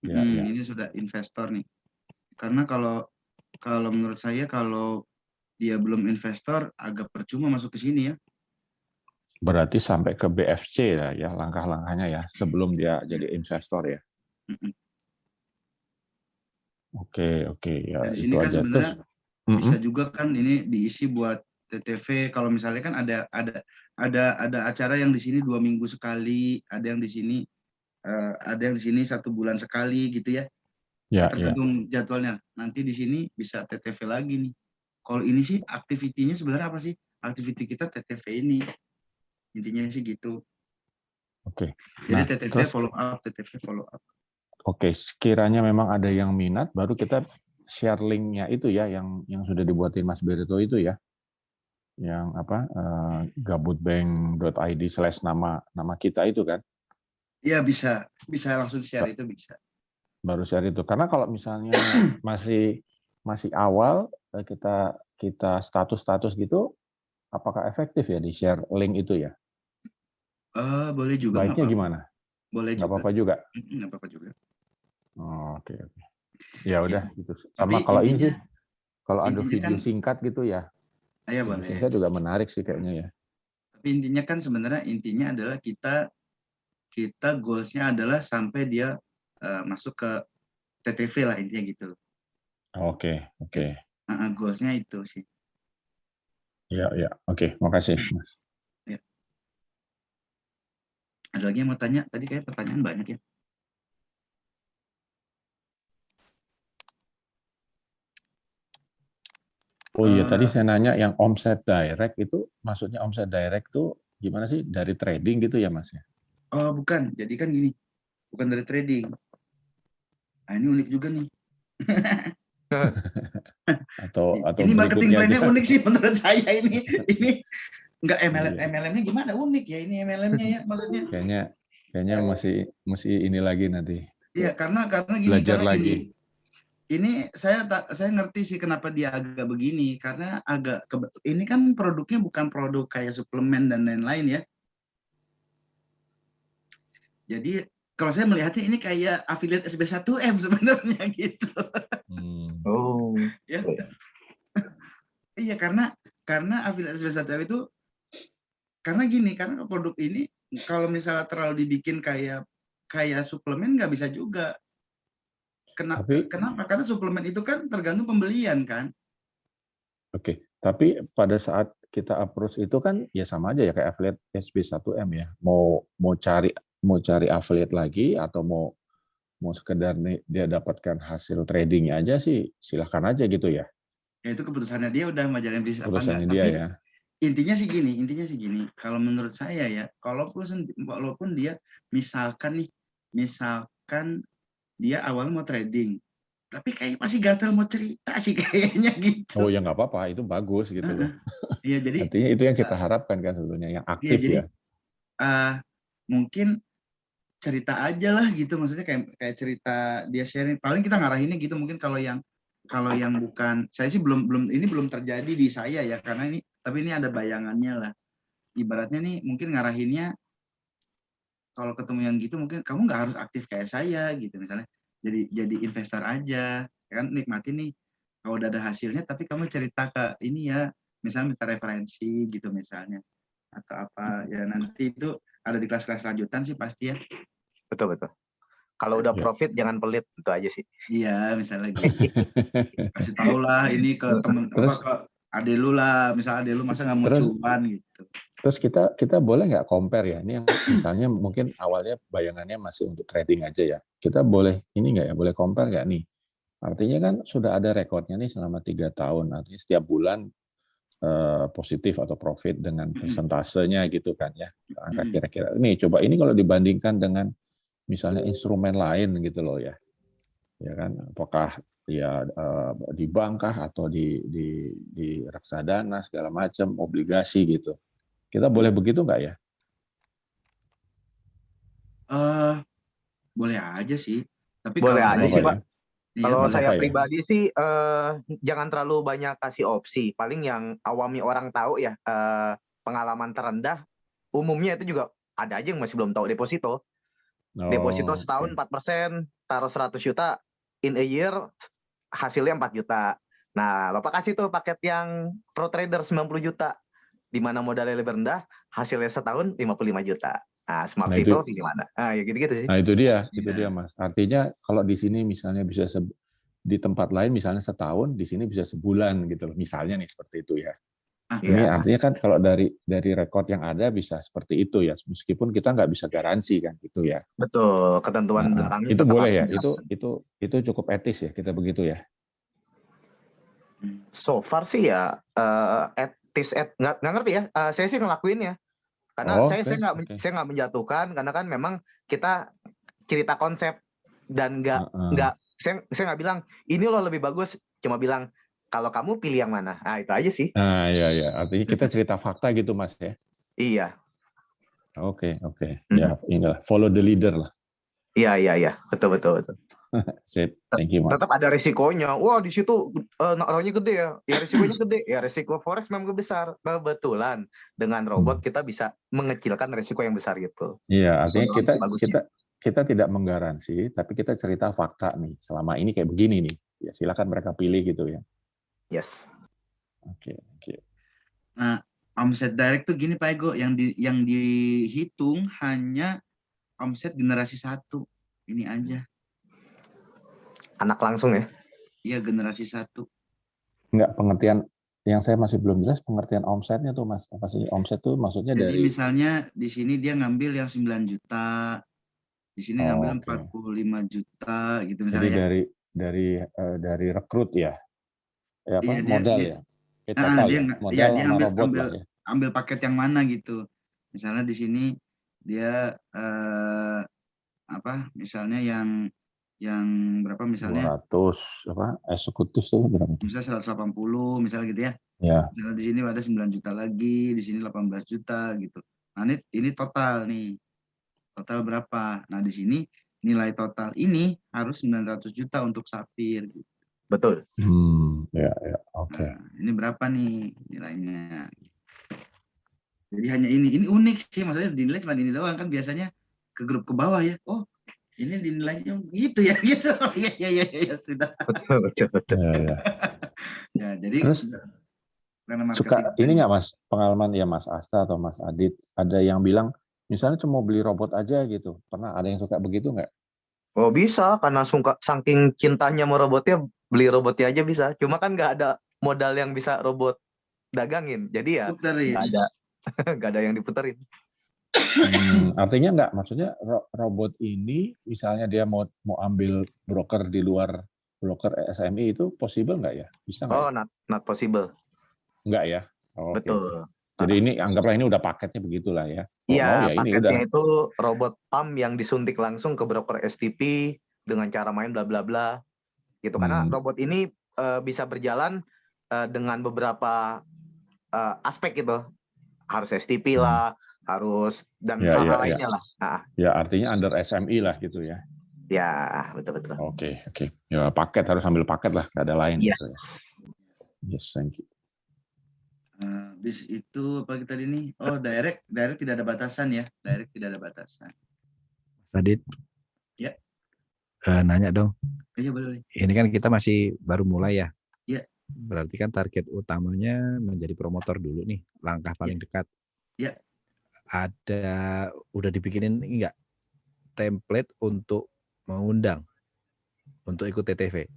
Ya, ya. Ini sudah investor nih. Karena kalau menurut saya kalau dia belum investor agak percuma masuk ke sini ya. Berarti sampai ke BFC lah ya langkah-langkahnya ya sebelum dia jadi investor ya. Oke ya di itu sini kan aja. sebenarnya Terus bisa juga kan ini diisi buat TTV. Kalau misalnya kan ada acara yang di sini 2 minggu sekali, ada yang di sini 1 bulan sekali gitu ya. Ya, tergantung jadwalnya. Nanti di sini bisa TTV lagi nih. Kalau ini sih aktivitinya sebenarnya apa sih? Aktiviti kita TTV ini. Intinya sih gitu. Oke. Jadi Nah, TTV terus, follow up. Oke, sekiranya memang ada yang minat, baru kita share linknya itu ya, yang sudah dibuatin Mas Berito itu ya, yang apa gabutbank.id/nama kita itu kan? Iya bisa langsung share itu bisa. Baru share itu, karena kalau misalnya masih awal kita status gitu, apakah efektif ya di share link itu ya? Boleh juga. Baiknya gimana? Boleh nggak juga. apa-apa juga. Nggak apa-apa juga. Oh, oke. Ya udah gitu. Tapi Sama kalau ini intinya- sih, kalau ada intinya video kan- singkat gitu ya. Iya Video boleh. singkat juga menarik sih kayaknya ya. Tapi intinya kan sebenarnya adalah kita goals-nya adalah sampai dia masuk ke TTV lah intinya gitu. Oke. Goals-nya itu sih. Ya. Oke, makasih, Mas. Ya. Ada lagi yang mau tanya? Tadi kayak pertanyaan banyak ya. Oh iya, tadi saya nanya yang omset direct itu, maksudnya omset direct tuh gimana sih? Dari trading gitu ya, Mas ya? Oh, bukan. Jadi kan gini. Bukan dari trading. Nah, ini unik juga nih. atau ini marketing berikutnya plan-nya aja. unik sih menurut saya ini. Ini enggak MLM-nya gimana? Unik ya ini MLM-nya ya maksudnya. Kayaknya mesti ini lagi nanti. Iya, karena gini, belajar lagi. Ini saya ngerti sih kenapa dia agak begini, karena ini kan produknya bukan produk kayak suplemen dan lain-lain ya. Jadi kalau saya melihatnya ini kayak affiliate SB1M sebenarnya gitu. Oh. Ya. Iya, karena affiliate SB1M itu karena produk ini kalau misalnya terlalu dibikin kayak suplemen nggak bisa juga. Kenapa? Karena suplemen itu kan tergantung pembelian kan. Oke, tapi pada saat kita approach itu kan ya sama aja ya kayak affiliate SB1M ya. Mau cari affiliate lagi atau mau mau sekedar dia dapatkan hasil tradingnya aja sih silahkan aja gitu ya. Ya itu keputusannya dia udah mau jalan bisnis apa enggak. Keputusannya dia Tapi ya. intinya sih gini, kalau menurut saya ya, walaupun dia misalkan dia awalnya mau trading, tapi kayak masih gatal mau cerita sih kayaknya gitu. Oh ya nggak apa-apa, itu bagus gitu loh. Iya jadi artinya itu yang kita harapkan kan sebetulnya, yang iya aktif jadi ya. Mungkin cerita aja lah gitu, maksudnya kayak cerita dia sharing, paling kita ngarahinnya gitu. Mungkin kalau yang bukan, saya sih belum terjadi di saya ya, karena tapi ini ada bayangannya lah. Ibaratnya nih mungkin ngarahinnya kalau ketemu yang gitu, mungkin kamu nggak harus aktif kayak saya gitu, misalnya jadi investor aja kan, nikmatin nih kalau udah ada hasilnya, tapi kamu cerita ke ini ya, misalnya minta referensi gitu misalnya, atau apa ya, nanti itu ada di kelas-kelas lanjutan sih pasti ya. Betul. Kalau udah profit jangan pelit, itu aja sih. Iya, misalnya gitu. Kasih tau lah ini ke temen, ke adek lu lah, misalnya adek lu masa nggak mau cuan gitu. Terus kita boleh nggak compare ya, ini yang misalnya mungkin awalnya bayangannya masih untuk trading aja ya, kita boleh ini nggak ya, boleh compare nggak nih? Artinya kan sudah ada rekornya nih selama 3 tahun, artinya setiap bulan positif atau profit dengan persentasenya gitu kan ya, angka kira-kira. Nih coba ini kalau dibandingkan dengan misalnya instrumen lain gitu loh ya kan, apakah ya di bank kah atau di reksadana segala macam, obligasi gitu, kita boleh begitu nggak ya? Boleh aja sih, tapi boleh kalau aja sih Pak. Kalau saya pribadi sih jangan terlalu banyak kasih opsi, paling yang awami orang tahu ya, pengalaman terendah umumnya itu juga ada aja yang masih belum tahu deposito. Deposito setahun 4%, taruh 100 juta, in a year hasilnya 4 juta. Nah, Bapak kasih tuh paket yang pro trader 90 juta, di mana modalnya lebih rendah, hasilnya setahun 55 juta. Nah, smart itu gimana? Ya gitu-gitu sih. Nah, itu dia Mas. Artinya kalau di sini misalnya bisa di tempat lain misalnya setahun, di sini bisa sebulan gitu loh. Misalnya nih seperti itu ya. Ini artinya kan kalau dari rekod yang ada bisa seperti itu ya, meskipun kita nggak bisa garansi kan gitu ya. Betul, ketentuan tentangnya itu boleh ya, itu cukup etis ya kita begitu ya. So far sih ya etis, nggak ngerti ya. Saya sih ngelakuin ya, karena saya nggak menjatuhkan, karena kan memang kita cerita konsep dan saya nggak bilang ini loh lebih bagus, cuma bilang kalau kamu pilih yang mana. Nah, itu aja sih. Nah, iya. Artinya kita cerita fakta gitu, Mas ya. Iya. Oke. Ya, inilah follow the leader lah. Iya. Betul. Sip. Thank you, Mas. Tetap ada risikonya. Wah, di situ naruhnya gede ya. Ya risikonya gede. Ya risiko forex memang besar. Kebetulan dengan robot kita bisa mengecilkan risiko yang besar gitu. Iya, artinya kita tidak menggaransi, tapi kita cerita fakta nih. Selama ini kayak begini nih. Ya, silakan mereka pilih gitu ya. Yes. Oke. Nah, omset direct tuh gini Pak Ego, yang dihitung hanya omset generasi 1. Ini aja. Anak langsung ya? Iya, generasi 1. Enggak, pengertian yang saya masih belum jelas pengertian omsetnya tuh Mas. Apa sih omset tuh maksudnya? Jadi dari misalnya di sini dia ngambil yang 9 juta, di sini ngambil 45 juta gitu misalnya. Jadi dari rekrut ya. Modal ya. Total dia sama robot lah ya. Ambil paket yang mana gitu. Misalnya di sini dia misalnya yang berapa misalnya? 200 eksekutif tuh berapa? Misalnya 180 misalnya gitu ya. Ya. Misalnya di sini ada 9 juta lagi, di sini 18 juta gitu. Nah, ini total nih. Total berapa? Nah, di sini nilai total ini harus 900 juta untuk Safir gitu. Betul. Ya, oke. Nah, ini berapa nih nilainya? Jadi hanya ini unik sih, maksudnya dinilai cuma ini doang, kan biasanya ke grup ke bawah ya. Oh, ini dinilainya gitu ya, gitu. Ya sudah. Betul. Ya, jadi terus suka ini nggak Mas, pengalaman ya Mas Asta atau Mas Adit, ada yang bilang misalnya cuma beli robot aja gitu. Pernah ada yang suka begitu nggak? Oh bisa, karena saking cintanya sama robotnya, beli robotnya aja bisa. Cuma kan nggak ada modal yang bisa robot dagangin, jadi ya nggak ada yang diputerin. Artinya enggak, maksudnya robot ini misalnya dia mau ambil broker di luar broker SMI itu possible nggak ya? Bisa nggak? Oh, not possible. Enggak ya? Oh, Betul. Jadi ini anggaplah ini udah paketnya begitulah ya. Iya, Ya ini paketnya udah. itu robot pump yang disuntik langsung ke broker STP dengan cara main bla bla bla gitu. Karena robot ini bisa berjalan dengan beberapa aspek gitu. Harus STP lah, harus dan hal-hal lainnya lah. Ya artinya under SMI lah gitu ya. Ya, betul. Oke. Ya paket, harus ambil paket lah, nggak ada lain. Yes. Gitu ya. Yes, thank you. Habis itu apa tadi nih? Oh, direct tidak ada batasan ya. Direct tidak ada batasan. Adit. Ya. Nanya dong. Iya, boleh. Ini kan kita masih baru mulai ya. Iya. Berarti kan target utamanya menjadi promotor dulu nih, langkah paling dekat. Iya. Udah dibikinin enggak template untuk mengundang untuk ikut TTV?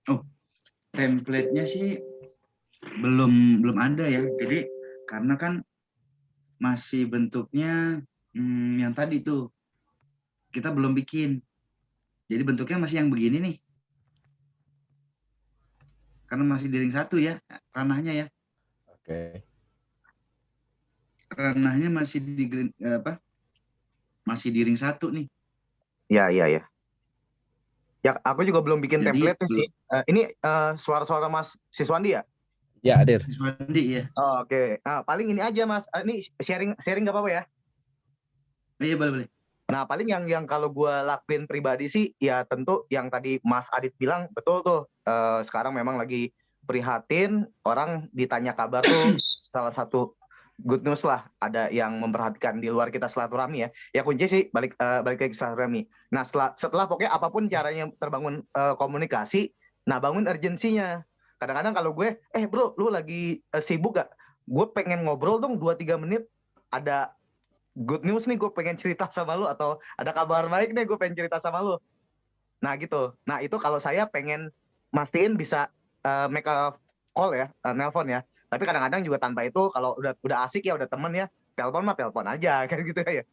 Oh, template-nya sih belum ada ya. Jadi karena kan masih bentuknya yang tadi tuh kita belum bikin. Jadi bentuknya masih yang begini nih. Karena masih di ring 1 ya ranahnya ya. Oke. Ranahnya masih di masih di ring 1 nih. Iya. Ya, aku juga belum bikin template sih. Ini suara-suara Mas Siswandi ya? Ya, Adir. Siswandi ya. Oh, oke. Nah, paling ini aja Mas. Ini sharing nggak apa-apa ya? Iya, boleh. Nah, paling yang kalau gue lakuin pribadi sih, ya tentu yang tadi Mas Adit bilang, betul tuh. Sekarang memang lagi prihatin, orang ditanya kabar tuh salah satu good news lah. Ada yang memperhatikan di luar kita silaturahmi ya. Ya kunci sih balik ke silaturahmi. Nah, setelah pokoknya apapun caranya terbangun komunikasi, nah bangun urgensinya. Kadang-kadang kalau gue, bro, lu lagi sibuk gak? Gue pengen ngobrol dong 2-3 menit, ada good news nih, gue pengen cerita sama lu, atau ada kabar baik nih, gue pengen cerita sama lu. Nah gitu. Nah itu kalau saya pengen mastiin bisa make a call ya, nelpon ya. Tapi kadang-kadang juga tanpa itu, kalau udah asik ya, udah temen ya, telepon aja, kayak gitu ya.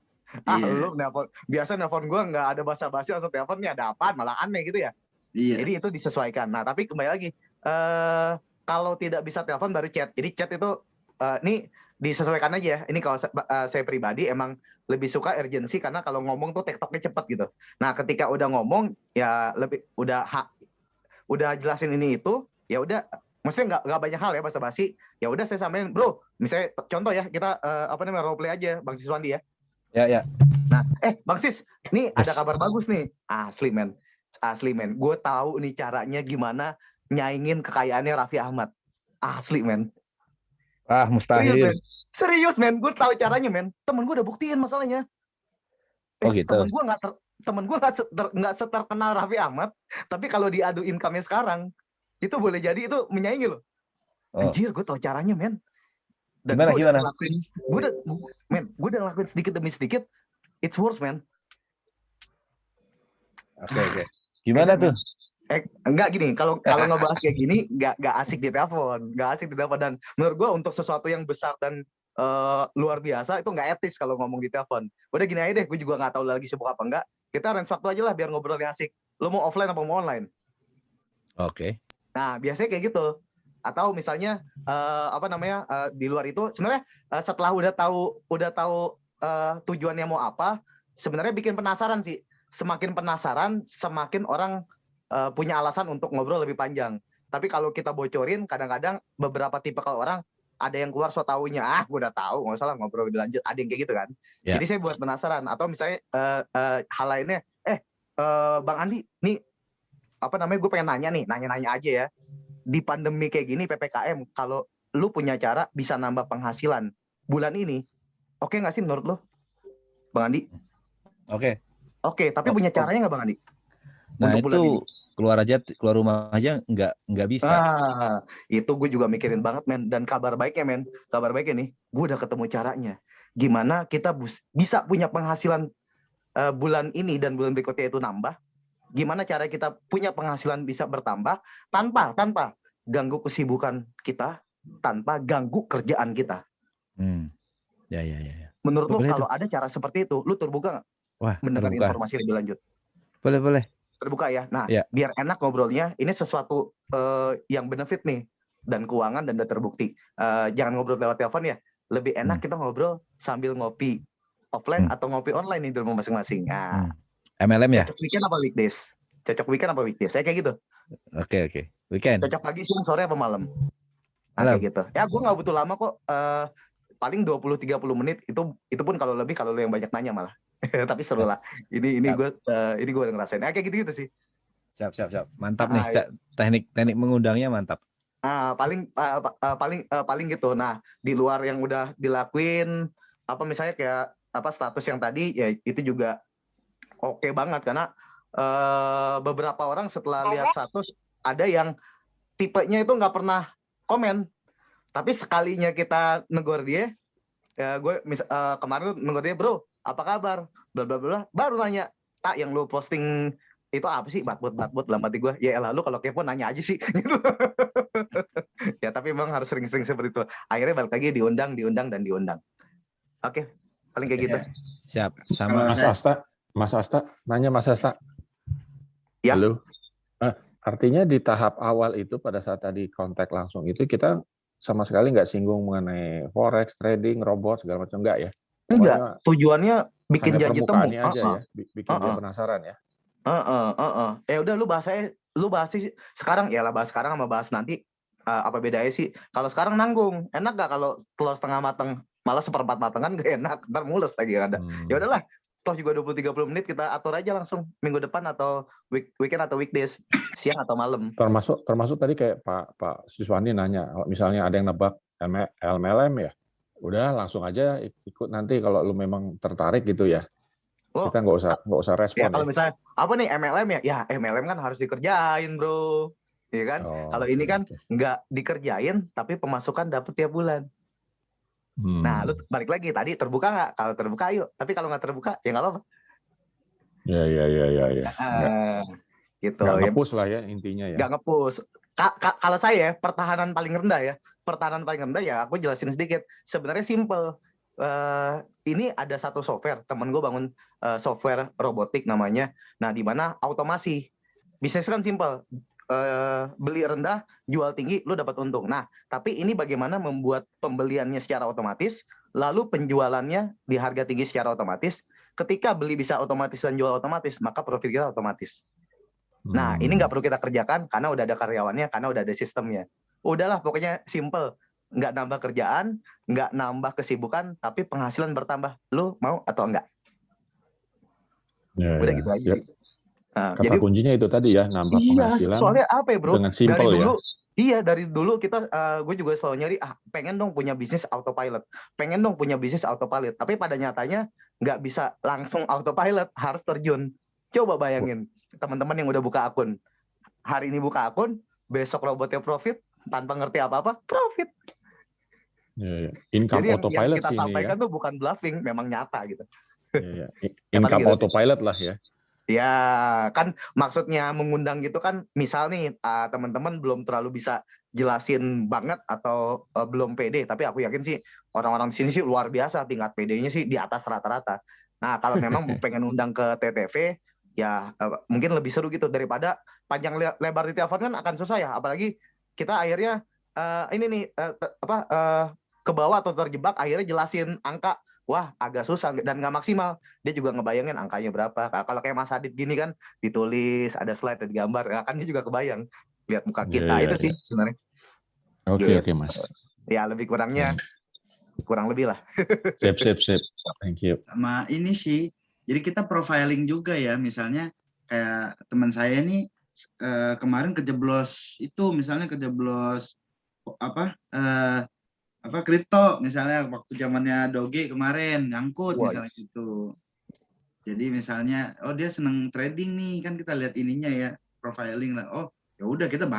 Lu nelpon, biasa nelpon gue nggak ada basa-basi langsung telepon, nih ada apaan, malah aneh gitu ya. Iya. Jadi itu disesuaikan. Nah tapi kembali lagi, kalau tidak bisa telepon baru chat. Jadi chat itu ini disesuaikan aja. Ini kalau saya pribadi emang lebih suka urgensi, karena kalau ngomong tuh tektoknya cepat gitu. Nah ketika udah ngomong ya lebih udah jelasin ini itu, ya udah, maksudnya nggak banyak hal ya basa-basi. Ya udah saya sampein, bro. Misalnya contoh ya, kita role play aja, Bang Siswandi ya. Ya. Nah, Bang Sis, nih ada kabar bagus nih. Asli men. Gue tahu nih caranya gimana nyaingin kekayaannya Raffi Ahmad. Asli men. Mustahil. Serius men, gue tahu caranya men. Temen gue udah buktiin masalahnya. Oh gitu. Temen gue nggak seterkenal Raffi Ahmad, tapi kalau diadu income-nya sekarang, itu boleh jadi itu menyaingi loh. Anjir, gue tahu caranya men. Dan gimana? Gue udah ngelakuin sedikit demi sedikit. It's worse man. Oke. Gimana tuh? Enggak gini, kalau ngebahas kayak gini enggak asik di telepon, dan menurut gue untuk sesuatu yang besar dan luar biasa itu enggak etis kalau ngomong di telepon. Udah gini aja deh, gue juga nggak tahu lagi sibuk apa enggak. Kita range waktu aja lah biar ngobrolnya asik. Lo mau offline apa mau online? Oke. Nah biasanya kayak gitu. Atau misalnya di luar itu sebenarnya setelah udah tahu tujuannya mau apa, sebenarnya bikin penasaran sih. Semakin penasaran, semakin orang punya alasan untuk ngobrol lebih panjang. Tapi kalau kita bocorin, kadang-kadang beberapa tipe kalau orang ada yang keluar so taunya, gue udah tahu, nggak usah lah ngobrol lebih lanjut. Ada yang kayak gitu kan. Yeah. Jadi saya buat penasaran. Atau misalnya hal lainnya, Bang Andi, nih gue pengen nanya aja ya. Di pandemi kayak gini PPKM, kalau lu punya cara bisa nambah penghasilan bulan ini, oke nggak sih menurut lu, Bang Andi? Oke, tapi punya caranya nggak Bang Andi? Nah itu keluar rumah aja nggak bisa. Itu gue juga mikirin banget men. Dan kabar baiknya nih, gue udah ketemu caranya. Gimana kita bisa punya penghasilan bulan ini dan bulan berikutnya itu nambah. Gimana cara kita punya penghasilan bisa bertambah tanpa ganggu kesibukan kita, tanpa ganggu kerjaan kita. Ya. menurut lu Boleh kalau tuh. ada cara seperti itu, lu terbuka nggak Wah, mendengar terbuka. informasi lebih lanjut? Boleh. Terbuka ya. Nah, Ya. biar enak ngobrolnya, ini sesuatu yang benefit nih dan keuangan dan udah terbukti. Jangan ngobrol lewat telepon ya. Lebih enak kita ngobrol sambil ngopi offline atau ngopi online nih di rumah masing-masing. Nah, MLM ya? cocok weekend apa weekdays? Cocok weekend apa weekdays? Saya kayak gitu. Oke. Weekend. Cocok pagi, siang, sore apa malam? Nah, Malam. kayak gitu. Ya, gue nggak butuh lama kok. Paling 20-30 menit itu pun kalau lebih kalau lu yang banyak nanya malah. Tapi seru lah. Ini gue udah ngerasain. Kayak gitu sih. Siap. Mantap nih. Teknik mengundangnya mantap. Paling gitu. Nah, di luar yang udah dilakuin apa misalnya kayak apa status yang tadi ya itu juga oke banget karena beberapa orang setelah lihat status ada yang tipenya itu nggak pernah komen, tapi sekalinya kita negor dia, ya gue kemarin negor dia, bro apa kabar, bla bla bla, baru nanya, tak yang lu posting itu apa sih, batbot dalam hati gue, ya lalu kalau kepo nanya aja sih gitu. Ya tapi memang harus sering-sering seperti itu, akhirnya balik lagi diundang. Oke, paling kayak gitu. Siap. Sama Mas Asta nanya Mas Asta. Ya. Halo. Artinya di tahap awal itu pada saat tadi kontak langsung itu kita sama sekali nggak singgung mengenai forex, trading, robot segala macam, enggak ya? Enggak, tujuannya bikin hanya janji temu permukaannya aja ya, bikin dia penasaran ya. Udah lu bahas sekarang ya lah, bahas sekarang sama bahas nanti apa bedanya sih? Kalau sekarang nanggung, enak gak kalau telur setengah mateng, malah seperempat mateng kan gak enak, ntar mulus lagi ada. Ya udahlah, toh juga 20-30 menit kita atur aja langsung minggu depan atau weekend atau weekdays, siang atau malam. Termasuk tadi kayak Pak Siswandi nanya, misalnya ada yang nebak MLM ya, udah langsung aja ikut nanti kalau lu memang tertarik gitu ya. Kita nggak usah respon. Ya kalau misalnya apa nih MLM ya, ya MLM kan harus dikerjain bro, ya kan. Kalau ini kan nggak dikerjain tapi pemasukan dapet tiap bulan. Nah lu balik lagi tadi terbuka nggak? Kalau terbuka ayo, tapi kalau nggak terbuka ya nggak apa-apa. Ya. Gitu. Nggak nge-push lah ya intinya ya. Nggak nge-push. Kalau saya pertahanan paling rendah ya aku jelasin sedikit. Sebenarnya simple. Ini ada satu software, temen gue bangun software robotik namanya. Nah, di mana automasi. Bisnis kan simple. Beli rendah, jual tinggi, lu dapat untung. Nah, tapi ini bagaimana membuat pembeliannya secara otomatis, lalu penjualannya di harga tinggi secara otomatis. Ketika beli bisa otomatis dan jual otomatis, maka profit kita otomatis. Nah, ini nggak perlu kita kerjakan karena udah ada karyawannya, karena udah ada sistemnya. Udahlah, pokoknya simple. Nggak nambah kerjaan, nggak nambah kesibukan, tapi penghasilan bertambah. Lu mau atau enggak? Udah gitu aja sih. Nah, kata kuncinya itu tadi ya, nambah penghasilan. Soalnya apa ya bro? Dengan simple ya. Iya, dari dulu kita, gue juga selalu nyari, pengen dong punya bisnis autopilot. Tapi pada nyatanya nggak bisa langsung autopilot, harus terjun. Coba bayangin, teman-teman yang udah buka akun. Hari ini buka akun, besok robotnya profit, tanpa ngerti apa-apa, profit. Ya. Income jadi autopilot yang kita sih sampaikan ini ya. tuh bukan bluffing, memang nyata gitu. Ya. Income gitu autopilot lah ya. Ya kan maksudnya mengundang gitu kan, misal nih teman-teman belum terlalu bisa jelasin banget atau belum pede, tapi aku yakin sih orang-orang di sini sih luar biasa, tingkat pedenya sih di atas rata-rata. Nah kalau memang pengen undang ke TTV ya mungkin lebih seru gitu daripada panjang lebar di telepon kan akan susah ya, apalagi kita akhirnya ke bawah atau terjebak, akhirnya jelasin angka, wah agak susah dan nggak maksimal. Dia juga ngebayangin angkanya berapa. Kalau kayak Mas Adit gini kan ditulis, ada slide, ada gambar, kan dia juga kebayang lihat muka kita. Itu sih sebenarnya. Oke Mas. Ya lebih kurangnya kurang lebih lah. Sip. Thank you. Sama ini sih, jadi kita profiling juga ya, misalnya kayak teman saya nih kemarin kejeblos kripto misalnya waktu zamannya Doge kemarin nyangkut misalnya gitu. Jadi misalnya dia seneng trading nih, kan kita lihat ininya ya, profiling lah. Oh ya udah kita